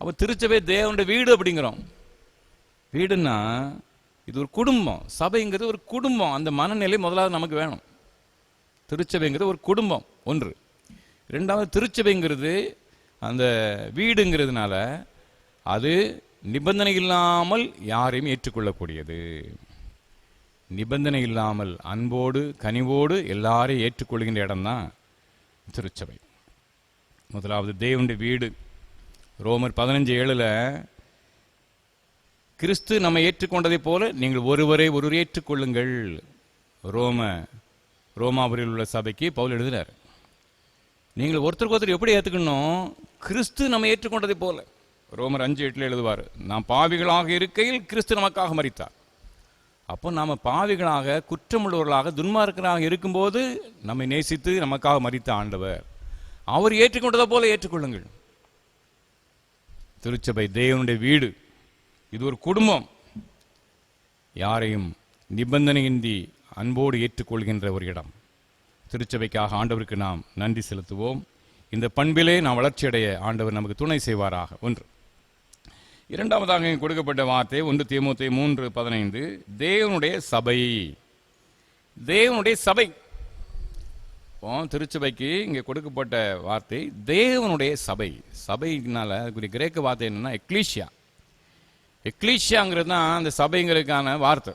அப்போ திருச்சபை தேவனுடைய வீடு அப்படிங்கிறோம். வீடுன்னா இது ஒரு குடும்பம். சபைங்கிறது ஒரு குடும்பம். அந்த மனநிலை முதலாவது நமக்கு வேணும். திருச்சபைங்கிறது ஒரு குடும்பம் ஒன்று. ரெண்டாவது, திருச்சபைங்கிறது அந்த வீடுங்கிறதுனால அது நிபந்தனை இல்லாமல் யாரையும் ஏற்றுக்கொள்ளக்கூடியது. நிபந்தனை இல்லாமல் அன்போடு கனிவோடு எல்லாரையும் ஏற்றுக்கொள்கின்ற இடம்தான் திருச்சபை. முதலாவது தேவனுடைய வீடு. ரோமர் 15:7 கிறிஸ்து நம்ம ஏற்றுக்கொண்டதை போல நீங்கள் ஒருவரை ஏற்றுக்கொள்ளுங்கள். ரோமாபுரியில் உள்ள சபைக்கு பவுல் எழுதுகிறார். நீங்கள் ஒருத்தருக்கு ஒருத்தர் எப்படி ஏற்றுக்கணும்? கிறிஸ்து நம்ம ஏற்றுக்கொண்டதை போல. ரோமர் 5:8 எழுதுவார், நாம் பாவிகளாக இருக்கையில் கிறிஸ்து நமக்காக மரித்தார். அப்போ நாம் பாவிகளாக, குற்றமுள்ளவர்களாக, துன்மார்க்கராக இருக்கும்போது நம்மை நேசித்து நமக்காக மரித்த ஆண்டவர், அவர் ஏற்றுக்கொண்டதை போல ஏற்றுக்கொள்ளுங்கள். திருச்சபை தேவனுடைய வீடு. இது ஒரு குடும்பம். யாரையும் நிபந்தனையின்றி அன்போடு ஏற்றுக்கொள்கின்ற ஒரு இடம். திருச்சபைக்காக ஆண்டவருக்கு நாம் நன்றி செலுத்துவோம். இந்த பண்பிலே நாம் வளர்ச்சியடைய ஆண்டவர் நமக்கு துணை செய்வாராக. ஒன்று. இரண்டாவதாக கொடுக்கப்பட்ட வார்த்தை 1 தீமோத்தேயு 3:15 தேவனுடைய சபை. தேவனுடைய சபை. திருச்சபைக்கு இங்கே கொடுக்கப்பட்ட வார்த்தை தேவனுடைய சபை. சபைனால அதுக்குரிய கிரேக்க வார்த்தை என்னன்னா எக்லீஷியா. எக்லீஷியாங்கிறது தான் அந்த சபைங்கிறதுக்கான வார்த்தை.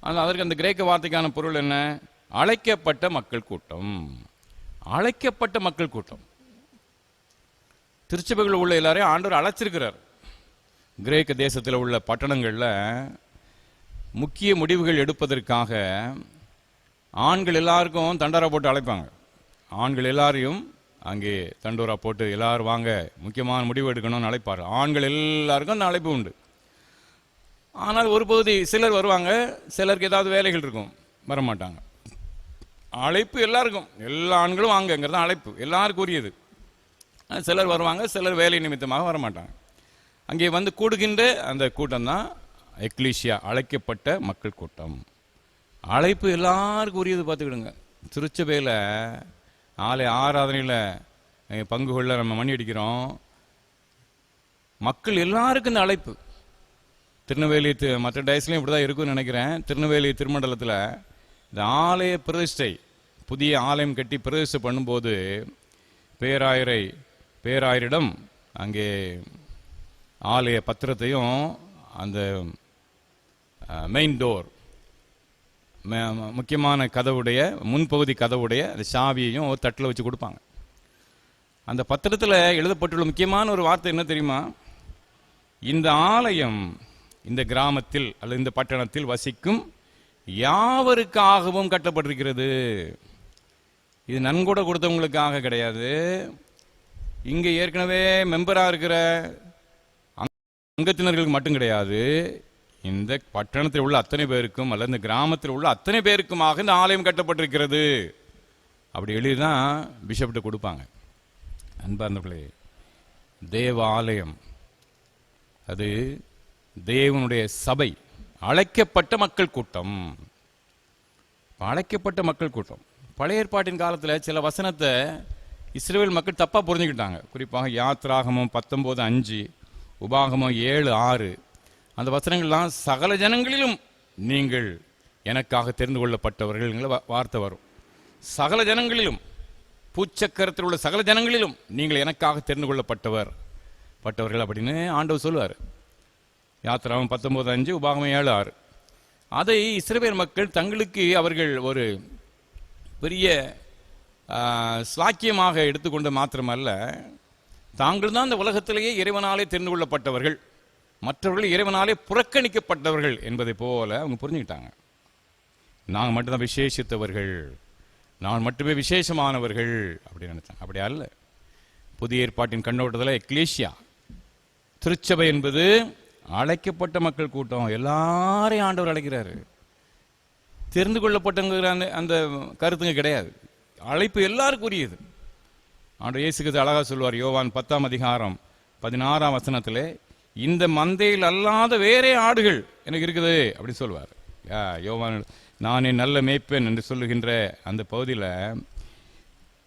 ஆனால் அதற்கு அந்த கிரேக்க வார்த்தைக்கான பொருள் என்ன? அழைக்கப்பட்ட மக்கள் கூட்டம். அழைக்கப்பட்ட மக்கள் கூட்டம். திருச்சபைகள் உள்ள எல்லாரையும் ஆண்டவர் அழைச்சிருக்கிறார். கிரேக்க தேசத்தில் உள்ள பட்டணங்களில் முக்கிய முடிவுகள் எடுப்பதற்காக ஆண்கள் எல்லாருக்கும் தண்டோரா போட்டு அழைப்பாங்க. ஆண்கள் எல்லாரையும் அங்கே தண்டோரா போட்டு எல்லாரும் வாங்க முக்கியமான முடிவு எடுக்கணும்னு அழைப்பார். ஆண்கள் எல்லாருக்கும் அந்த அழைப்பு உண்டு. ஆனால் ஒரு பகுதி சிலர் வருவாங்க, சிலருக்கு ஏதாவது வேலைகள் இருக்கும், வரமாட்டாங்க. அழைப்பு எல்லாருக்கும், எல்லா ஆண்களும் வாங்கங்கிறது அழைப்பு எல்லாருக்கும் உரியது. சிலர் வருவாங்க, சிலர் வேலை நிமித்தமாக வரமாட்டாங்க. அங்கே வந்து கூடுகின்ற அந்த கூட்டம் தான் எக்லீஷியா, அழைக்கப்பட்ட மக்கள் கூட்டம். அழைப்பு எல்லாருக்கும் உரியது. பார்த்துக்கிடுங்க, திருச்சபையில் ஆலய ஆராதனையில் பங்கு கொள்ள நம்ம மணி அடிக்கிறோம். மக்கள் எல்லாருக்கும் இந்த அழைப்பு. திருநெல்வேலி மற்ற டயஸ்லையும் இப்படி தான் இருக்குன்னு நினைக்கிறேன். திருநெல்வேலி திருமண்டலத்தில் இந்த ஆலய பிரதிஷ்டை, புதிய ஆலயம் கட்டி பிரதிஷ்டை பண்ணும்போது பேராயரிடம் அங்கே ஆலய பத்திரத்தையும் அந்த மெயின் டோர், முக்கியமான கதவுடைய முன்பகுதி கதவுடைய அந்த சாவியையும் ஒரு தட்டில் வச்சு கொடுப்பாங்க. அந்த பத்திரத்தில் எழுதப்பட்டுள்ள முக்கியமான ஒரு வார்த்தை என்ன தெரியுமா? இந்த ஆலயம் இந்த கிராமத்தில் அல்லது இந்த பட்டணத்தில் வசிக்கும் யாவருக்காகவும் கட்டப்பட்டிருக்கிறது. இது நன்கொடை கொடுத்தவங்களுக்காக கிடையாது. இங்கே ஏற்கனவே மெம்பராக இருக்கிற அங்கத்தினர்களுக்கு மட்டும் கிடையாது. இந்த பட்டணத்தில் உள்ள அத்தனை பேருக்கும் அல்லது இந்த கிராமத்தில் உள்ள அத்தனை பேருக்குமாக இந்த ஆலயம் கட்டப்பட்டிருக்கிறது. அப்படி எழுதிதான் பிஷப்கிட்ட கொடுப்பாங்க. அன்பார்ந்தவர்களே, தேவ ஆலயம் அது தேவனுடைய சபை, அழைக்கப்பட்ட மக்கள் கூட்டம். அழைக்கப்பட்ட மக்கள் கூட்டம். பழைய ஏற்பாட்டின் காலத்தில் சில வசனத்தை இஸ்ரவேல் மக்கள் தப்பாக புரிஞ்சுக்கிட்டாங்க. குறிப்பாக யாத்ராகமம் 19:5, உபாகமம் 7:6, அந்த வசனங்கள்லாம் சகல ஜனங்களிலும் நீங்கள் எனக்காக தெரிந்து கொள்ளப்பட்டவர்கள் வார்த்தை வரும். சகல ஜனங்களிலும், பூச்சக்கரத்தில் உள்ள சகல ஜனங்களிலும் நீங்கள் எனக்காக தெரிந்து கொள்ளப்பட்டவர்கள் அப்படின்னு ஆண்டவர் சொல்லுவார். யாத்ராகமம் 19:5, உபாகமம் 7:6. அதை இஸ்ரவேல் மக்கள் தங்களுக்கு அவர்கள் ஒரு பெரிய சாக்கியமாக எடுத்துக்கொண்டு மாத்திரமல்ல, தாங்கள் தான் இந்த உலகத்திலேயே இறைவனாலே தெரிந்து கொள்ளப்பட்டவர்கள், மற்றவர்கள் இறைவனாலே புறக்கணிக்கப்பட்டவர்கள் என்பதை போல அவங்க புரிஞ்சுக்கிட்டாங்க. நாங்கள் மட்டும்தான் விசேஷித்தவர்கள், நான் மட்டுமே விசேஷமானவர்கள் அப்படின்னு நினைச்சாங்க. அப்படி அல்ல. புதிய ஏற்பாட்டின் கண்ணோட்டத்தில் எக்லீசியா, திருச்சபை என்பது அழைக்கப்பட்ட மக்கள் கூட்டம். எல்லாரையும் ஆண்டவர் அழைக்கிறாரு. தெரிந்து கொள்ளப்பட்டங்கிற அந்த கருத்துங்க கிடையாது. அழைப்பு எல்லாருக்கும் உரியது. ஆண்டவர் இயேசு கிறிஸ்து அழகா சொல்வார். யோவான் 10:16 இந்த மந்தையில் அல்லாத வேறே ஆடுகள் எனக்கு இருக்குது அப்படின்னு சொல்லுவார். யோவான் நானே நல்ல மேய்ப்பேன் என்று சொல்லுகின்ற அந்த பகுதியில்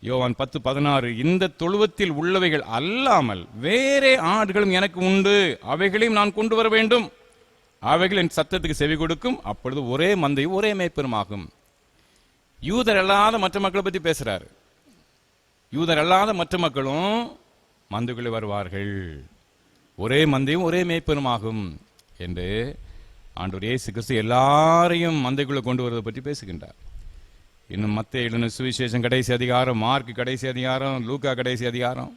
யோவான் 10:16 இந்த தொழுவத்தில் உள்ளவைகள் அல்லாமல் வேறே ஆடுகளும் எனக்கு உண்டு, அவைகளையும் நான் கொண்டு வர வேண்டும், அவைகள் என் சத்தத்துக்கு செவி கொடுக்கும், அப்பொழுது ஒரே மந்தையும் ஒரே மேய்ப்பெருமாகும். யூதர் அல்லாத மற்ற மக்களை பற்றி பேசுறாரு. யூதர் அல்லாத மற்ற மக்களும் மந்தைக்குள்ளே வருவார்கள், ஒரே மந்தையும் ஒரே மேய்ப்பெருமாகும் என்று ஆண்டவர் இயேசு கிறிஸ்து எல்லாரையும் மந்தைக்குள்ளே கொண்டு வருவதை பற்றி பேசுகின்றார். இன்னும் மத்தேயு எழுதின சுவிசேஷம் கடைசி அதிகாரம், மார்க் கடைசி அதிகாரம், லூக்கா கடைசி அதிகாரம்,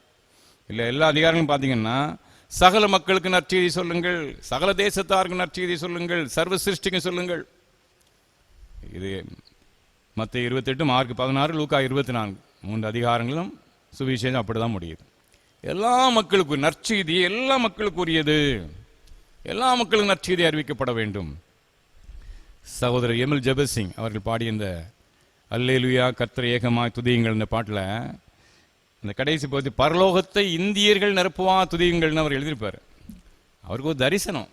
இல்லை எல்லா அதிகாரங்களும் பார்த்தீங்கன்னா சகல மக்களுக்கு நற்செய்தி சொல்லுங்கள், சகல தேசத்தாருக்கு நற்செய்தி சொல்லுங்கள், சர்வ சிருஷ்டிக்கு சொல்லுங்கள். இது மத்தேயு 28, மார்க் 16, லூக்கா 24, 3 அதிகாரங்களும் சுவிசேஷம் அப்படிதான் முடியுது. எல்லா மக்களுக்கும் நற்செய்தி, எல்லா மக்களுக்கு உரியது, எல்லா மக்களுக்கும் நற்செய்தி அறிவிக்கப்பட வேண்டும். சகோதரர் எமில் ஜெபசிங் அவர்கள் பாடிய இந்த அல்லேலுயா கர்த்தர் ஏகமாய் துதியுங்கள் இந்த பாட்டில் இந்த கடைசி பகுதி, பரலோகத்தை இந்தியர்கள் நிரப்புவா துதியுங்கள்னு அவர் எழுதியிருப்பார். அவருக்கு ஒரு தரிசனம்.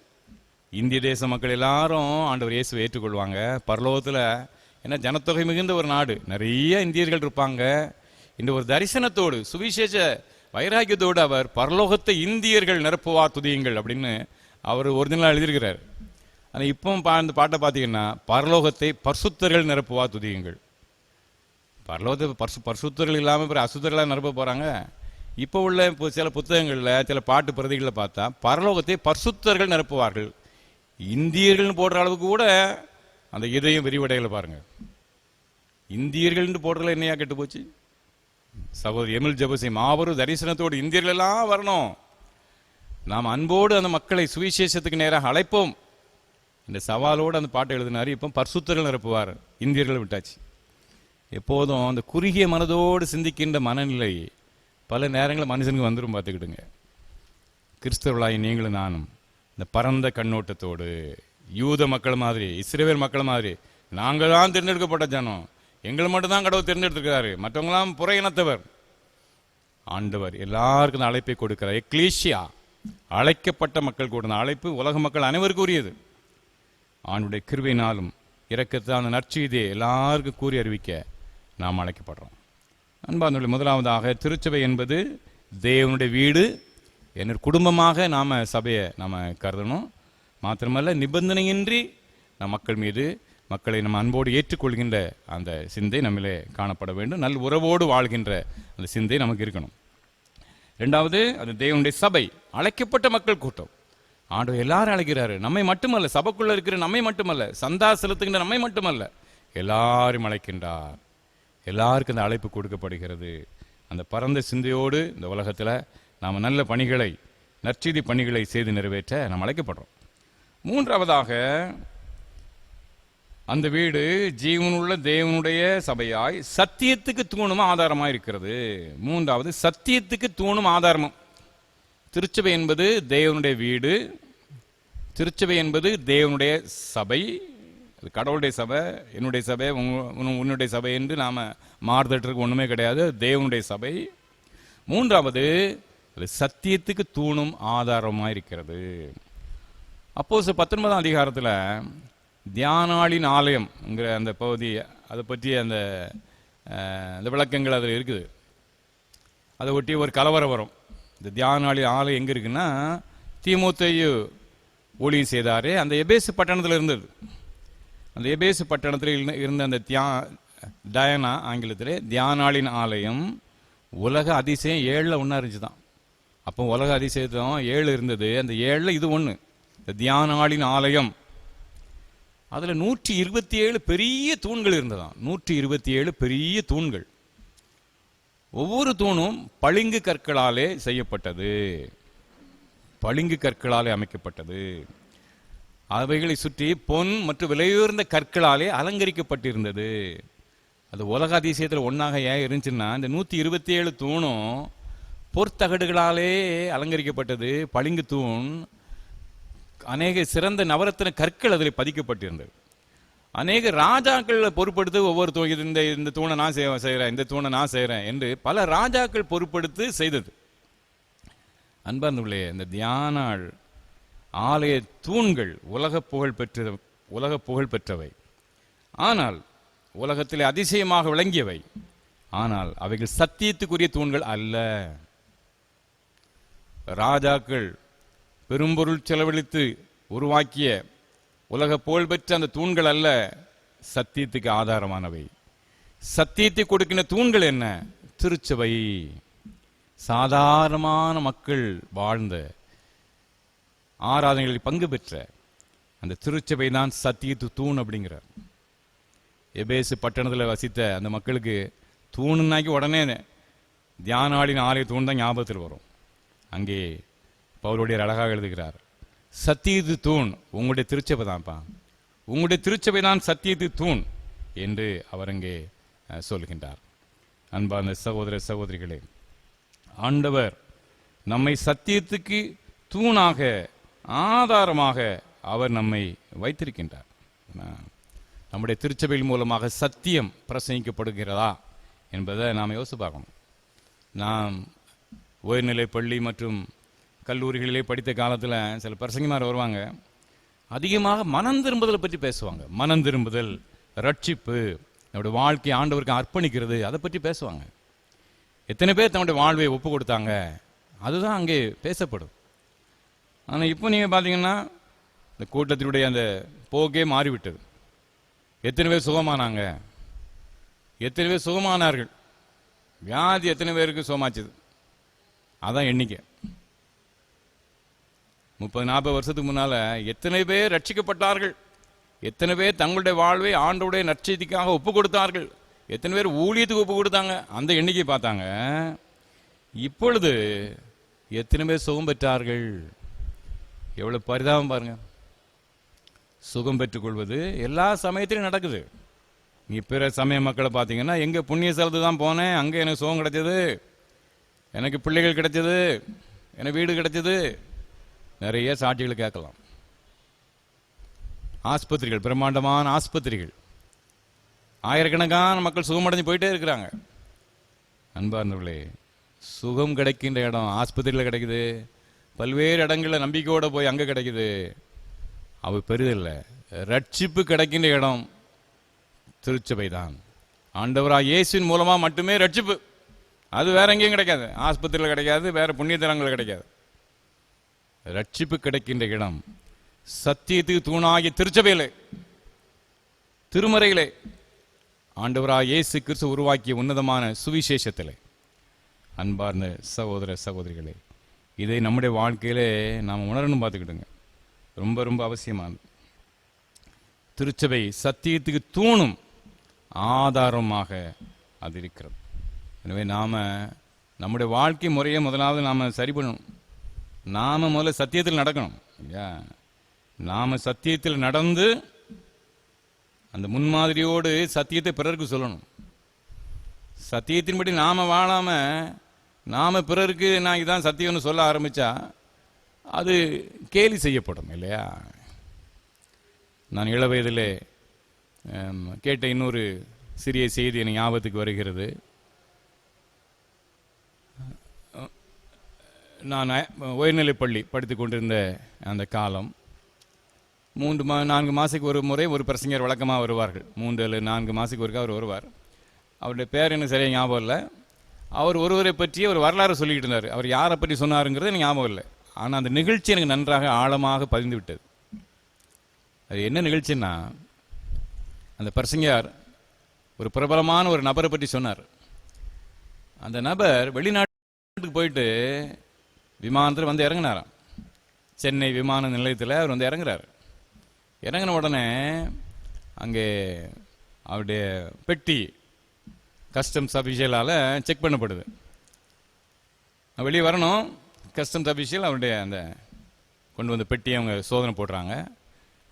இந்திய தேச மக்கள் எல்லாரும் ஆண்டவர் இயேசுவை ஏற்றுக்கொள்வாங்க. பரலோகத்தில் ஏன்னா ஜனத்தொகை மிகுந்த ஒரு நாடு, நிறைய இந்தியர்கள் இருப்பாங்க. இந்த ஒரு தரிசனத்தோடு சுவிசேஷ வைராக்கியத்தோடு அவர் பரலோகத்தை இந்தியர்கள் நிரப்புவா துதியுங்கள் அப்படின்னு அவர் ஒரிஜினலாக எழுதியிருக்கிறார். ஆனால் இப்போ இந்த பாட்டை பார்த்தீங்கன்னா பரலோகத்தை பரிசுத்தர்கள் நிரப்புவா துதியுங்கள். பரலோகத்தை பரிசுத்தர்கள் இல்லாமல் பிற அசுத்தர்களாக நிரப்ப போகிறாங்க. இப்போ உள்ள சில புத்தகங்களில் சில பாட்டு பிரதிகளில் பார்த்தா பரலோகத்தை பரிசுத்தர்கள் நிரப்புவார்கள். இந்தியர்கள்னு போடுற அளவுக்கு கூட அந்த இதயம் விரிவடைகளை பாருங்க. இந்தியர்கள்னு போடுறதுல என்னையா கெட்டு போச்சு? சகோதரி எமில் ஜெபசிங் மாபெரும் தரிசனத்தோடு இந்தியர்கள் எல்லாம் வரணும், நாம் அன்போடு அந்த மக்களை சுவிசேஷத்துக்கு நேராக அழைப்போம் இந்த சவாலோடு அந்த பாட்டை எழுதினார். இப்போ பரிசுத்தர்கள் நிரப்புவார், இந்தியர்களை விட்டாச்சு. எப்போதும் அந்த குறுகிய மனதோடு சிந்திக்கின்ற மனநிலை பல நேரங்களில் மனுஷனுக்கு வந்துடும். பார்த்துக்கிடுங்க, கிறிஸ்தவர்களாகி நீங்களும் நானும் இந்த பரந்த கண்ணோட்டத்தோடு யூத மக்கள் மாதிரி, இஸ்ரவேல் மக்கள் மாதிரி, நாங்கள் தான் தேர்ந்தெடுக்கப்பட்ட ஜனம், எங்களை மட்டும்தான் கடவுள் தேர்ந்தெடுத்திருக்கிறாரு, மற்றவங்களாம் புற இனத்தவர். ஆண்டவர் எல்லாருக்கும் அந்த அழைப்பை கொடுக்கிறார். எக்லீசியா அழைக்கப்பட்ட மக்கள் கூட அழைப்பு உலக மக்கள் அனைவருக்கும் உரியது. ஆண்டுடைய கிருபையினாலும் இரக்கத்தை அந்த நற்செய்தியை எல்லாருக்கும் கூறி அறிவிக்க நாம் அழைக்கப்படுறோம். அன்பார்ந்தவர்களே, முதலாவதாக திருச்சபை என்பது தேவனுடைய வீடு, என்ன குடும்பமாக நாம் சபையை நாம் கருதணும். மாத்திரமல்ல, நிபந்தனையின்றி நம் மக்கள் மீது மக்களை நம்ம அன்போடு ஏற்றுக்கொள்கின்ற அந்த சிந்தை நம்மிலே காணப்பட வேண்டும். நல் உறவோடு வாழ்கின்ற அந்த சிந்தை நமக்கு இருக்கணும். ரெண்டாவது, அது தேவனுடைய சபை, அழைக்கப்பட்ட மக்கள் கூட்டம். ஆண்டவர் எல்லாரும் அழைக்கிறாரு. நம்மை மட்டுமல்ல, சபைக்குள்ள இருக்கிற நம்மை மட்டுமல்ல, சந்தா செலுத்துகின்ற நம்மை மட்டுமல்ல, எல்லாரும் அழைக்கின்றார். எல்லாருக்கும் அந்த அழைப்பு கொடுக்கப்படுகிறது. அந்த பரந்த சிந்தையோடு இந்த உலகத்தில் நாம் நல்ல பணிகளை, நற்செய்தி பணிகளை செய்து நிறைவேற்ற நாம் அழைக்கப்படுறோம். மூன்றாவதாக, அந்த வீடு ஜீவனுள்ள தேவனுடைய சபையாய் சத்தியத்துக்கு தூணும் ஆதாரமாக இருக்கிறது. மூன்றாவது, சத்தியத்துக்கு தூணும் ஆதாரமும். திருச்சபை என்பது தேவனுடைய வீடு, திருச்சபை என்பது தேவனுடைய சபை, கடவுளுடைய சபை, என்னுடைய சபை, உன்னுடைய சபை என்று நாம் மாறுதற்கு ஒன்றுமே கிடையாது. தேவனுடைய சபை. மூன்றாவது, அது சத்தியத்துக்கு தூணும் ஆதாரமாக இருக்கிறது. அப்போஸ்தலர் 19ஆம் அதிகாரத்தில் தியானாளின் ஆலயம்ங்கிற அந்த பகுதி, அதை பற்றிய அந்த விளக்கங்கள் அதில் இருக்குது. அதை ஒட்டி ஒரு கலவரம் வரும். இந்த தியானாளின் ஆலயம் எங்கே இருக்குன்னா, தீமோத்தேயு ஊழியம் செய்தாரே அந்த எபேசு பட்டணத்தில் இருந்தது. அந்த எபேசு பட்டணத்தில் இருந்த அந்த டயனா, ஆங்கிலத்திலே தியானாளின் ஆலயம், உலக அதிசயம் 7ல் ஒன்றா இருந்துச்சு தான். அப்போ உலக அதிசயம் 7 இருந்தது. அந்த 7ல் இது ஒன்று, இந்த தியானாளின் ஆலயம். அதில் 127 பெரிய தூண்கள் இருந்ததாம். 127 பெரிய தூண்கள். ஒவ்வொரு தூணும் பளிங்கு கற்களாலே செய்யப்பட்டது, பளிங்கு கற்களாலே அமைக்கப்பட்டது. அவைகளை சுற்றி பொன் மற்றும் விலையுயர்ந்த கற்களாலே அலங்கரிக்கப்பட்டிருந்தது. அது உலக அதிசயத்தில் ஒன்றாக ஏன் இருந்துச்சுன்னா, இந்த 127 தூணும் பொற்தகடுகளாலே அலங்கரிக்கப்பட்டது. பளிங்கு தூண், அநேக சிறந்த நவரத்தின கற்கள் அதில் பதிக்கப்பட்டிருந்தது. அநேக ராஜாக்கள் பொறுப்படுத்து ஒவ்வொரு இந்த தூணை நான் செய்கிறேன், இந்த தூணை நான் செய்கிறேன் என்று பல ராஜாக்கள் பொறுப்படுத்து செய்தது. அன்பார்ந்தவர்களே, இந்த தியானாள் ஆலய தூண்கள் உலக புகழ் பெற்றவை. ஆனால் உலகத்திலே அதிசயமாக விளங்கியவை. ஆனால் அவைகள் சத்தியத்துக்குரிய தூண்கள் அல்ல. ராஜாக்கள் பெரும்பொருள் செலவழித்து உருவாக்கிய உலக புகழ்பெற்ற அந்த தூண்கள் அல்ல சத்தியத்துக்கு ஆதாரமானவை. சத்தியத்தை கொடுக்கின்ற தூண்கள் என்ன? திருச்சபை. சாதாரணமான மக்கள் வாழ்ந்த ஆராதனைகளில் பங்கு பெற்ற அந்த திருச்சபை தான் சத்தியத்து தூண் அப்படிங்கிறார். எபேசு பட்டணத்தில் வசித்த அந்த மக்களுக்கு தூணுன்னாக்கி உடனே தியானாளின் ஆலய தூண் தான் ஞாபகத்தில் வரும். அங்கே பவுலுடைய அழகாக எழுதுகிறார், சத்தியத்து தூண் உங்களுடைய திருச்சபை தான்ப்பா, உங்களுடைய திருச்சபை தான் சத்தியத்து தூண் என்று அவர் அங்கே சொல்கின்றார். அன்பான சகோதர சகோதரிகளே, ஆண்டவர் நம்மை சத்தியத்துக்கு தூணாக, ஆதாரமாக அவர் நம்மை வைத்திருக்கின்றார். நம்முடைய திருச்சபையின் மூலமாக சத்தியம் பிரசங்கிக்கப்படுகிறதா என்பதை நாம் யோசித்து பார்க்கணும். நாம் உயர்நிலை பள்ளி மற்றும் கல்லூரிகளிலே படித்த காலத்தில் சில பிரசங்கிமார் வருவாங்க, அதிகமாக மனம் திரும்புதலை பற்றி பேசுவாங்க. மனம் திரும்புதல், ரட்சிப்பு, நம்முடைய வாழ்க்கையை ஆண்டவருக்கு அர்ப்பணிக்கிறது, அதை பற்றி பேசுவாங்க. எத்தனை பேர் தன்னுடைய வாழ்வை ஒப்பு கொடுத்தாங்க, அதுதான் அங்கே பேசப்படும். ஆனால் இப்போ நீங்கள் பார்த்தீங்கன்னா இந்த கூட்டத்தினுடைய அந்த போக்கே மாறிவிட்டது. எத்தனை பேர் சுகமானாங்க, எத்தனை பேர் சுகமானார்கள், வியாதி எத்தனை பேருக்கு சுகமாச்சுது, அதான் எண்ணிக்கை. 30-40 வருஷத்துக்கு முன்னால் எத்தனை பேர் ரட்சிக்கப்பட்டார்கள், எத்தனை பேர் தங்களுடைய வாழ்வை ஆண்டவருடைய நற்செய்திக்காக ஒப்பு கொடுத்தார்கள், எத்தனை பேர் ஊழியத்துக்கு ஒப்பு கொடுத்தாங்க, அந்த எண்ணிக்கை பார்த்தாங்க. இப்பொழுது எத்தனை பேர் சுகம் பெற்றார்கள், எவ்வளவு பரிதாபம் பாருங்க. சுகம் பெற்றுக்கொள்வது எல்லா சமயத்திலும் நடக்குது. நீ பிற சமய மக்களை பார்த்தீங்கன்னா, எங்க புண்ணிய ஸ்தலத்துக்கு தான் போனேன், அங்கே எனக்கு சுகம் கிடைச்சது, எனக்கு பிள்ளைகள் கிடைச்சது, எனக்கு வீடு கிடைச்சது, நிறைய சாட்சிகளை கேட்கலாம். ஆஸ்பத்திரிகள், பிரம்மாண்டமான ஆஸ்பத்திரிகள், ஆயிரக்கணக்கான மக்கள் சுகமடைஞ்சு போயிட்டே இருக்கிறாங்க. அன்பார்ந்தவர்களே, சுகம் கிடைக்கின்ற இடம் ஆஸ்பத்திரியில் கிடைக்குது, பல்வேறு இடங்களில் நம்பிக்கையோடு போய் அங்கே கிடைக்குது, அவை பெரிதில்லை. ரட்சிப்பு கிடைக்கின்ற இடம் திருச்சபை தான். ஆண்டவராக இயேசுவின் மூலமாக மட்டுமே ரட்சிப்பு, அது வேற எங்கேயும் கிடைக்காது, ஆஸ்பத்திரியில் கிடைக்காது, வேற புண்ணியத்தலங்கள் கிடைக்காது. ரட்சிப்பு கிடைக்கின்ற இடம் சத்தியத்துக்கு தூணாகிய திருச்சபையில். திருமறையிலே ஆண்டவராய் இயேசு கிறிஸ்து உருவாக்கிய உன்னதமான சுவிசேஷத்திலே, அன்பார்ந்த சகோதர சகோதரிகளே, இதை நம்முடைய வாழ்க்கையிலே நாம் உணரணும். பார்த்துக்கிட்டுங்க, ரொம்ப ரொம்ப அவசியமானது. திருச்சபை சத்தியத்துக்கு தூணும் ஆதாரமாக அது இருக்கிறது. எனவே நாம் நம்முடைய வாழ்க்கை முறையை முதலாவது நாம் சரி பண்ணணும். நாம் முதல்ல சத்தியத்தில் நடக்கணும் இல்லையா? நாம் சத்தியத்தில் நடந்து அந்த முன்மாதிரியோடு சத்தியத்தை பிறருக்கு சொல்லணும். சத்தியத்தின்படி நாம் வாழாமல் நாம் பிறருக்கு நான் இதான் சத்தியம்னு சொல்ல ஆரம்பித்தா அது கேலி செய்யப்படும் இல்லையா? நான் இளவயதில் கேட்ட இன்னொரு சிறிய செய்தி எனக்கு ஞாபகத்துக்கு வருகிறது. நான் உயர்நிலைப்பள்ளி படித்து கொண்டிருந்த அந்த காலம், 4 மாதத்துக்கு ஒரு முறை ஒரு பிரசங்கர் வழக்கமாக வருவார்கள். 3 அல்லது 4 மாதத்துக்கு ஒருக்கா அவர் வருவார். அவருடைய பேர் எனக்கு சரியாக ஞாபகம் இல்லை. அவர் ஒருவரை பற்றி ஒரு வரலாறு சொல்லிக்கிட்டு இருந்தார். அவர் யாரை பற்றி சொன்னாருங்கிறது எனக்கு ஞாபகம் இல்லை. ஆனால் அந்த நிகழ்ச்சி எனக்கு நன்றாக ஆழமாக பதிந்து விட்டது. அது என்ன நிகழ்ச்சின்னா, அந்த பிரசங்கர் ஒரு பிரபலமான ஒரு நபரை பற்றி சொன்னார். அந்த நபர் வெளிநாட்டுக்கு போயிட்டு விமானத்தில் வந்து இறங்கினாராம். சென்னை விமான நிலையத்தில் அவர் வந்து இறங்குறார். இறங்கின உடனே அங்கே அவருடைய பெட்டி கஸ்டம்ஸ் அஃபீஷியலால் செக் பண்ணப்படுது. வெளியே வரணும். கஸ்டம்ஸ் அஃபீஷியல் அவருடைய அந்த கொண்டு வந்த பெட்டியை அவங்க சோதனை போடுறாங்க.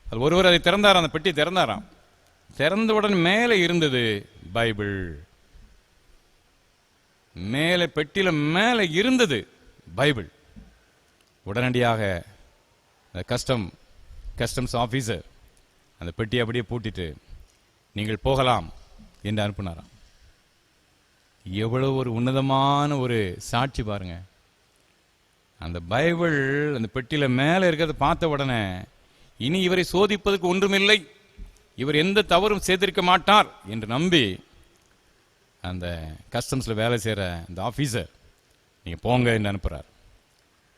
அது ஒருவர் அதை திறந்தாராம். அந்த பெட்டி திறந்தாராம். திறந்த உடனே மேலே இருந்தது பைபிள். மேலே பெட்டியில் மேலே இருந்தது பைபிள். உடனடியாக கஸ்டம்ஸ் ஆஃபீஸர் அந்த பெட்டியை அப்படியே பூட்டிட்டு நீங்கள் போகலாம் என்று அனுப்பினாராம். எவ்வளவு ஒரு உன்னதமான ஒரு சாட்சி பாருங்க. அந்த பைபிள் அந்த பெட்டியில் மேலே இருக்கிறத பார்த்த உடனே இனி இவரை சோதிப்பதற்கு ஒன்றுமில்லை, இவர் எந்த தவறும் செய்திருக்க மாட்டார் என்று நம்பி அந்த கஸ்டம்ஸில் வேலை செய்கிற அந்த ஆஃபீஸர் நீங்கள் போங்க என்று அனுப்புகிறார்.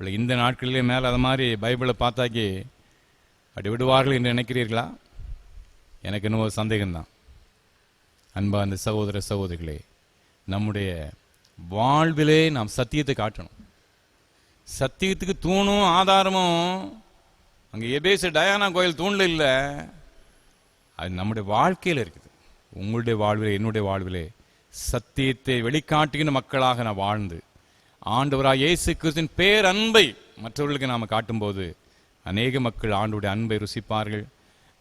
இல்லை, இந்த நாட்களிலே மேலே அது மாதிரி பைபிளை பார்த்தாக்கி அப்படி விடுவார்கள் என்று நினைக்கிறீர்களா? எனக்கு இன்னும் ஒரு சந்தேகம்தான். அன்பா அந்த சகோதர சகோதரிகளே, நம்முடைய வாழ்விலே நாம் சத்தியத்தை காட்டணும். சத்தியத்துக்கு தூணும் ஆதாரமும் அங்கே எபேசு டயானா கோயில் தூணில் இல்லை, அது நம்முடைய வாழ்க்கையில் இருக்குது. உங்களுடைய வாழ்விலே என்னுடைய வாழ்விலே சத்தியத்தை வெளிக்காட்டுகின்ற மக்களாக நான் வாழ்ந்து ஆண்டவராய் இயேசு கிறிஸ்துவின் பேரன்பை மற்றவர்களுக்கு நாம் காட்டும்போது அநேக மக்கள் ஆண்டவருடைய அன்பை ருசிப்பார்கள்,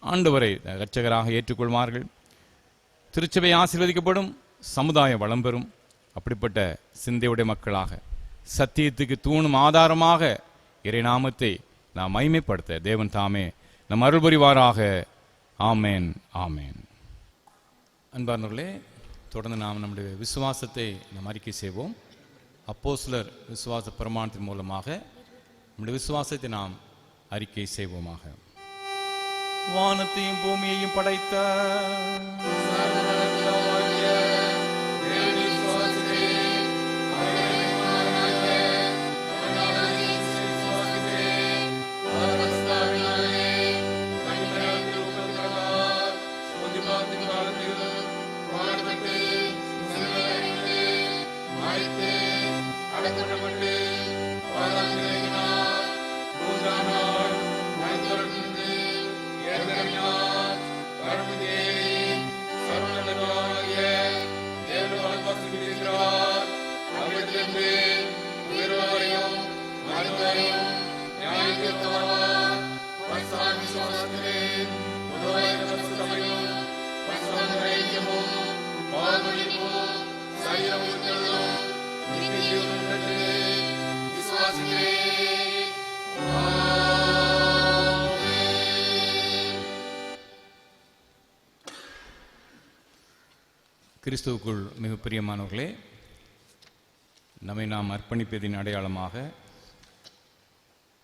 ஆண்டவரை இரட்சகராக ஏற்றுக்கொள்வார்கள், திருச்சபை ஆசீர்வதிக்கப்படும், சமுதாயம் வளம் பெறும். அப்படிப்பட்ட சிந்தையுடைய மக்களாக சத்தியத்துக்கு தூணும் ஆதாரமாக இறைநாமத்தை நாம் மகிமைப்படுத்த தேவன் தாமே நம் அருள் புரிவாராக. ஆமேன், ஆமேன். அன்பார்ந்தவர்களே, தொடர்ந்து நாம் நம்முடைய விசுவாசத்தை நாம் அறிக்கை செய்வோம். அப்போஸ்தலர் விசுவாச பிரமாணத்தின் மூலமாக நம்முடைய விசுவாசத்தை நாம் அறிக்கை செய்வோமாக. வானத்தையும் பூமியையும் படைத்த கிறிஸ்துவுக்குள் மிக பிரியமானவர்களே, நம்மை நாம் அர்ப்பணிப்பதின் அடையாளமாக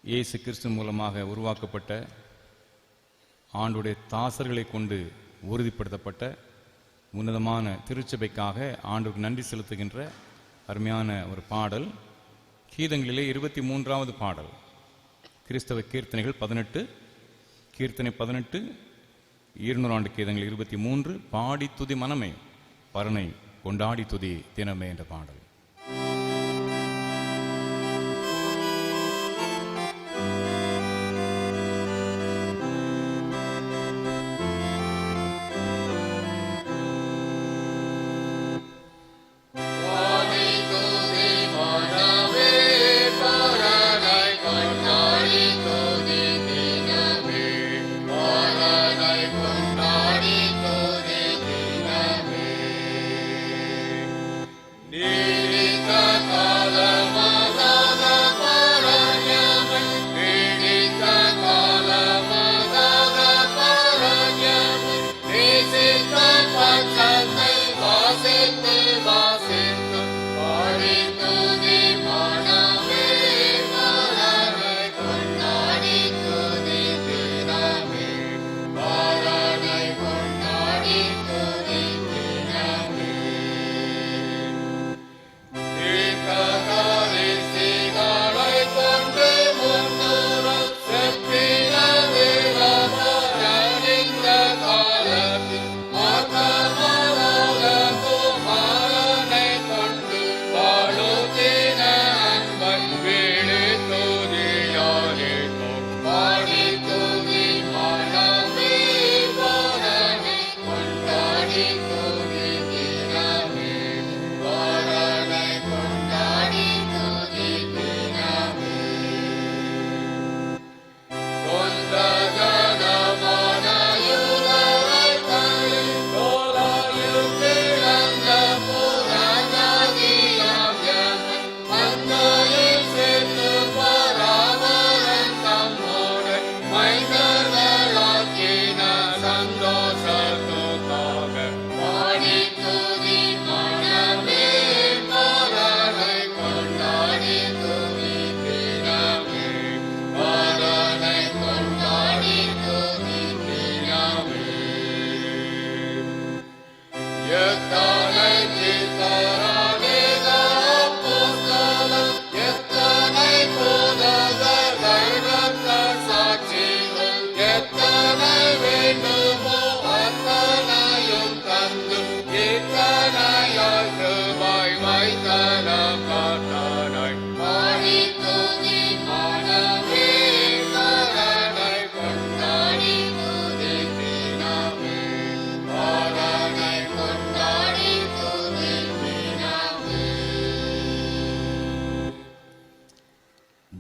இயேசு கிறிஸ்து மூலமாக உருவாக்கப்பட்ட ஆண்டுடைய தாசர்களை கொண்டு உறுதிப்படுத்தப்பட்ட உன்னதமான திருச்சபைக்காக ஆண்டுக்கு நன்றி செலுத்துகின்ற அருமையான ஒரு பாடல். கீதங்களிலே 23வது பாடல், கிறிஸ்தவ கீர்த்தனைகள் 18, கீர்த்தனை 18, 200 ஆண்டு கீதங்கள் 23 பாடி துதி மனமே பரனை கொண்டாடி துதி தினமே என்ற பாடல்.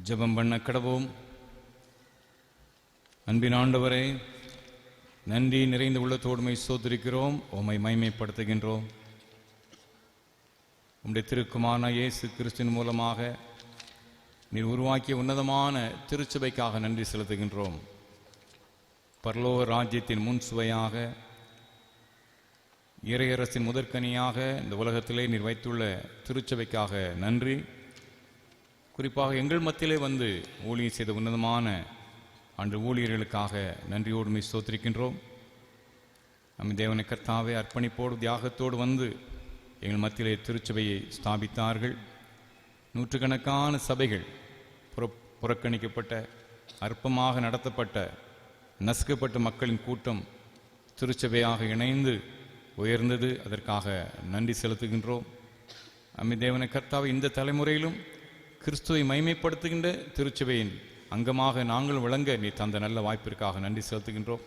ஜெபம் பண்ண கடவோம். அன்பின் ஆண்டவரே, நன்றி நிறைந்த உள்ளத்தோடுமை சோதரிக்கிறோம், உம்மை மைமைப்படுத்துகின்றோம். உம்முடைய திருக்குமாரனான இயேசு கிறிஸ்துவின் மூலமாக நீர் உருவாக்கிய உன்னதமான திருச்சபைக்காக நன்றி செலுத்துகின்றோம். பரலோக ராஜ்யத்தின் முன் சுவையாக, இறையரசின் முதற்கனியாக இந்த உலகத்திலே நீர் வைத்துள்ள திருச்சபைக்காக நன்றி. குறிப்பாக எங்கள் மத்தியிலே வந்து ஊழியம் செய்த உன்னதமான அன்று ஊழியர்களுக்காக நன்றியோடு ஸ்தோத்திரிக்கின்றோம். நம்ம தேவனை கர்த்தாவே அர்ப்பணிப்போடு தியாகத்தோடு வந்து எங்கள் மத்தியிலே திருச்சபையை ஸ்தாபித்தார்கள். நூற்றுக்கணக்கான சபைகள் புறக்கணிக்கப்பட்ட, அற்பமாக நடத்தப்பட்ட, நசுக்கப்பட்ட மக்களின் கூட்டம் திருச்சபையாக இணைந்து உயர்ந்தது. அதற்காக நன்றி செலுத்துகின்றோம். நம்ம தேவனை கர்த்தாவே இந்த தலைமுறையிலும் கிறிஸ்துவை மைமைப்படுத்துகின்ற திருச்சபையின் அங்கமாக நாங்கள் விளங்க நீ தந்த நல்ல வாய்ப்பிற்காக நன்றி செலுத்துகின்றோம்.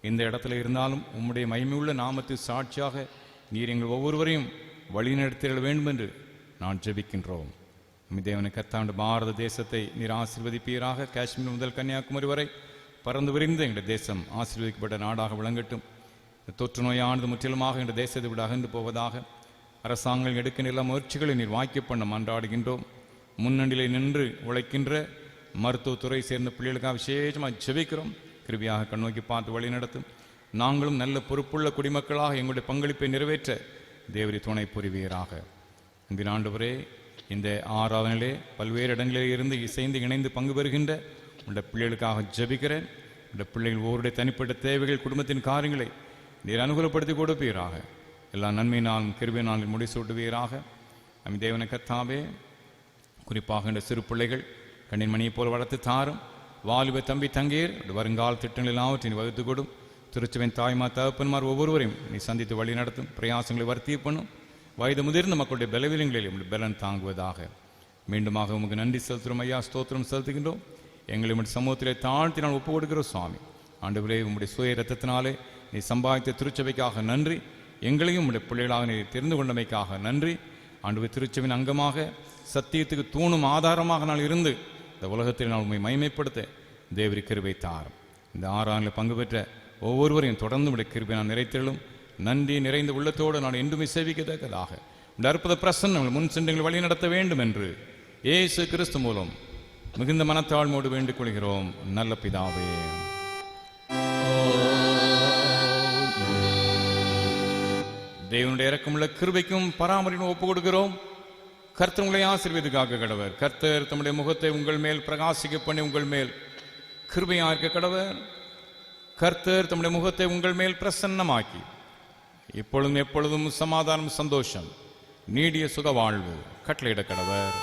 இந்த இடத்துல இருந்தாலும் உம்முடைய மகிமையுள்ள நாமத்தில் சாட்சியாக நீர் எங்கள் ஒவ்வொருவரையும் வழிநடத்திட வேண்டும் என்று நான் ஜெபிக்கின்றோம். தேவனை கர்த்தாண்டு பாரத தேசத்தை நீர் ஆசீர்வதிப்பீராக. காஷ்மீர் முதல் கன்னியாகுமரி வரை பறந்து விரிந்த எங்கள் தேசம் ஆசீர்வதிக்கப்பட்ட நாடாக விளங்கட்டும். தொற்று நோயானது முற்றிலுமாக எங்கள் தேசத்தை விட அகன்று போவதாக அரசாங்கம் எடுக்க எல்லா முயற்சிகளை நீர் வாய்க்க பண்ண மன்றாடுகின்றோம். முன்னணியிலே நின்று உழைக்கின்ற மருத்துவத்துறை சேர்ந்த பிள்ளைகளுக்காக விசேஷமாக ஜெபிக்கிறோம். கிருபியாக கண்ணோக்கி பார்த்து வழி நடத்தும். நாங்களும் நல்ல பொறுப்புள்ள குடிமக்களாக எங்களுடைய பங்களிப்பை நிறைவேற்ற தேவரி துணை புரிவீராக. அன்பின் ஆண்டவரே, இந்த ஆராதனையிலே பல்வேறு இடங்களில் இருந்து இசைந்து இணைந்து பங்கு பெறுகின்ற உடைய பிள்ளைகளுக்காக ஜெபிக்கிறேன். உடைய பிள்ளைகள் ஒவ்வொருடைய தனிப்பட்ட தேவைகள், குடும்பத்தின் காரியங்களை நீர் அனுகூலப்படுத்தி கொடுப்பீராக. எல்லா நன்மையினாலும் கிருபையினாலும் முடிசூட்டுவீராக. நம்ம தேவனை கர்த்தாவே, குறிப்பாக இந்த சிறு பிள்ளைகள் கண்ணின் மணியை போல் வளர்த்து தாரும். வாலிப தம்பி தங்கீர் வருங்கால திட்டங்கள் எல்லாவற்றையும் வகுத்து கொடும். திருச்சபையின் தாய்மா தகப்பன்மார் ஒவ்வொருவரையும் நீ சந்தித்து வழி நடத்தும், பிரயாசங்களை வர்த்திய பண்ணும். வயது முதிர்ந்த மக்களுடைய பலவீனங்களில் உங்களுடைய பலன் தாங்குவதாக. மீண்டுமாக உமக்கு நன்றி செலுத்துகிறோம் ஐயா, ஸ்தோத்திரம் செலுத்துகின்றோம். எங்களை உடைய சமூகத்திலே தாழ்த்தி நான் ஒப்புக் கொடுக்கிறோம் சுவாமி. ஆண்டவரே, உம்முடைய சுய இரத்தத்தினாலே நீ சம்பாதித்த திருச்சபைக்காக நன்றி. எங்களையும் உடைய பிள்ளைகளாக நீ தெரிந்து கொண்டமைக்காக நன்றி. ஆண்டவர், திருச்சபையின் அங்கமாக சத்தியத்துக்கு தூணும் ஆதாரமாக நான் இருந்து இந்த உலகத்தில் நான் உண்மை மகிமைப்படுத்த தேவரி கிருபை தாரும். இந்த 6 ஆண்டில் பங்கு பெற்ற ஒவ்வொருவரையும் தொடர்ந்து உடைய கிருபை நான் நிறைத்திலும் நன்றி நிறைந்த உள்ளத்தோடு நான் என்றுமே சேவிக்கத்தக்கதாக இந்த அற்புத பிரசன்னம் முன் சென்று வழி நடத்த வேண்டும் என்று இயேசு கிறிஸ்து மூலம் மிகுந்த மனத்தாழ்மோடு வேண்டிக் கொள்கிறோம் நல்ல பிதாவே. தேவனுடைய இரக்கமுள்ள கிருபைக்கும் பராமரிப்பும் ஒப்புக் கொடுக்கிறோம். கர்த்தர் உங்களை ஆசீர்வதிக்காக கடவர். கர்த்தர் தம்முடைய முகத்தை உங்கள் மேல் பிரகாசிக்க பண்ணி உங்கள் மேல் கிருபையா இருக்க கடவர். கர்த்தர் தம்முடைய முகத்தை உங்கள் மேல் பிரசன்னமாக்கி இப்பொழுதும் எப்பொழுதும் சமாதானம், சந்தோஷம், நீடிய சுக வாழ்வு கட்டளையிட கடவர்.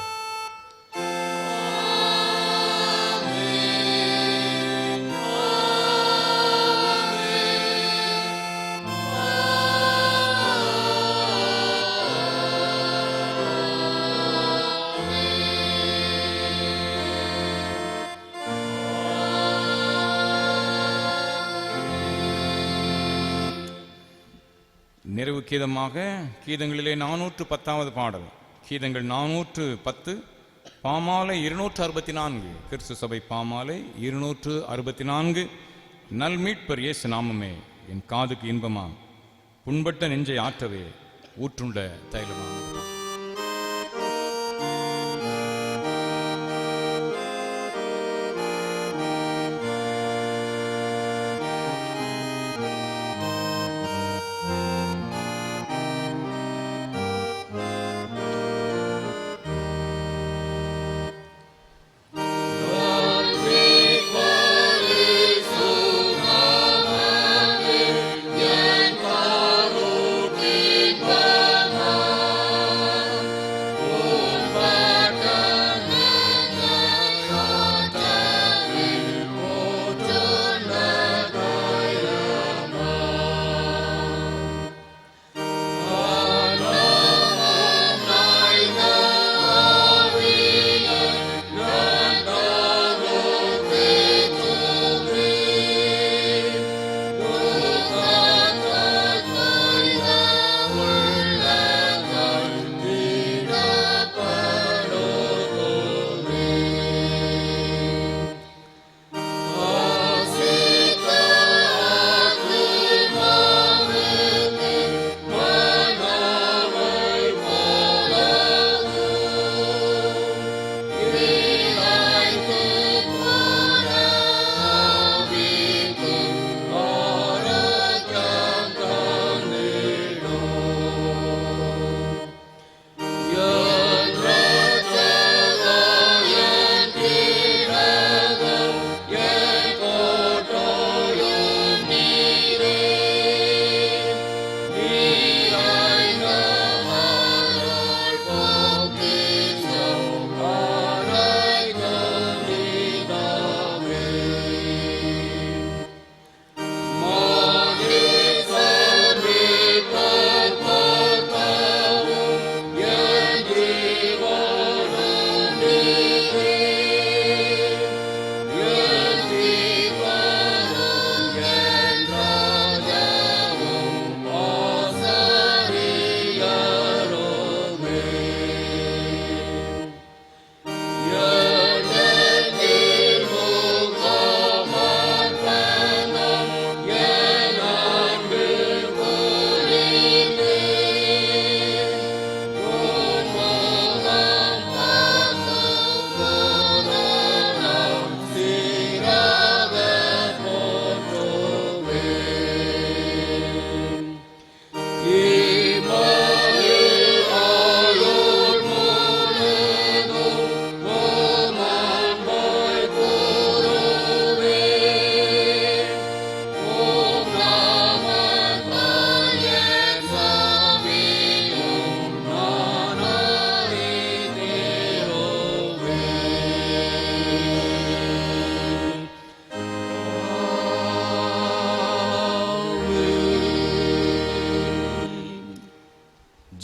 நிறைவு கீதமாக கீதங்களிலே 410வது பாடல். கீதங்கள் 410, பாமாலை 264, கிறிஸ்து சபை பாமாலை 264. நல் மீட்பர் இயேசு நாமமே என் காதுக்கு இன்பமா, புண்பட்ட நெஞ்சை ஆற்றவே ஊற்றுண்ட தைலமா.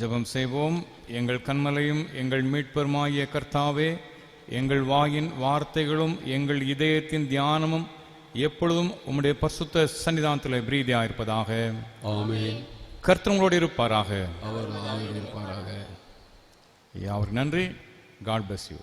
ஜெபம் செய்வோம். எங்கள் கன்மலையும் எங்கள் மீட்பருமாகிய கர்த்தாவே, எங்கள் வாயின் வார்த்தைகளும் எங்கள் இதயத்தின் தியானமும் எப்பொழுதும் உம்முடைய பரிசுத்த சன்னிதானத்தில் பிரீதியாயிருப்பதாக. ஆமென். கர்த்தர் உங்களோடு இருப்பாராக. அவர் இருப்பாராக. அவருக்கு நன்றி. God bless you.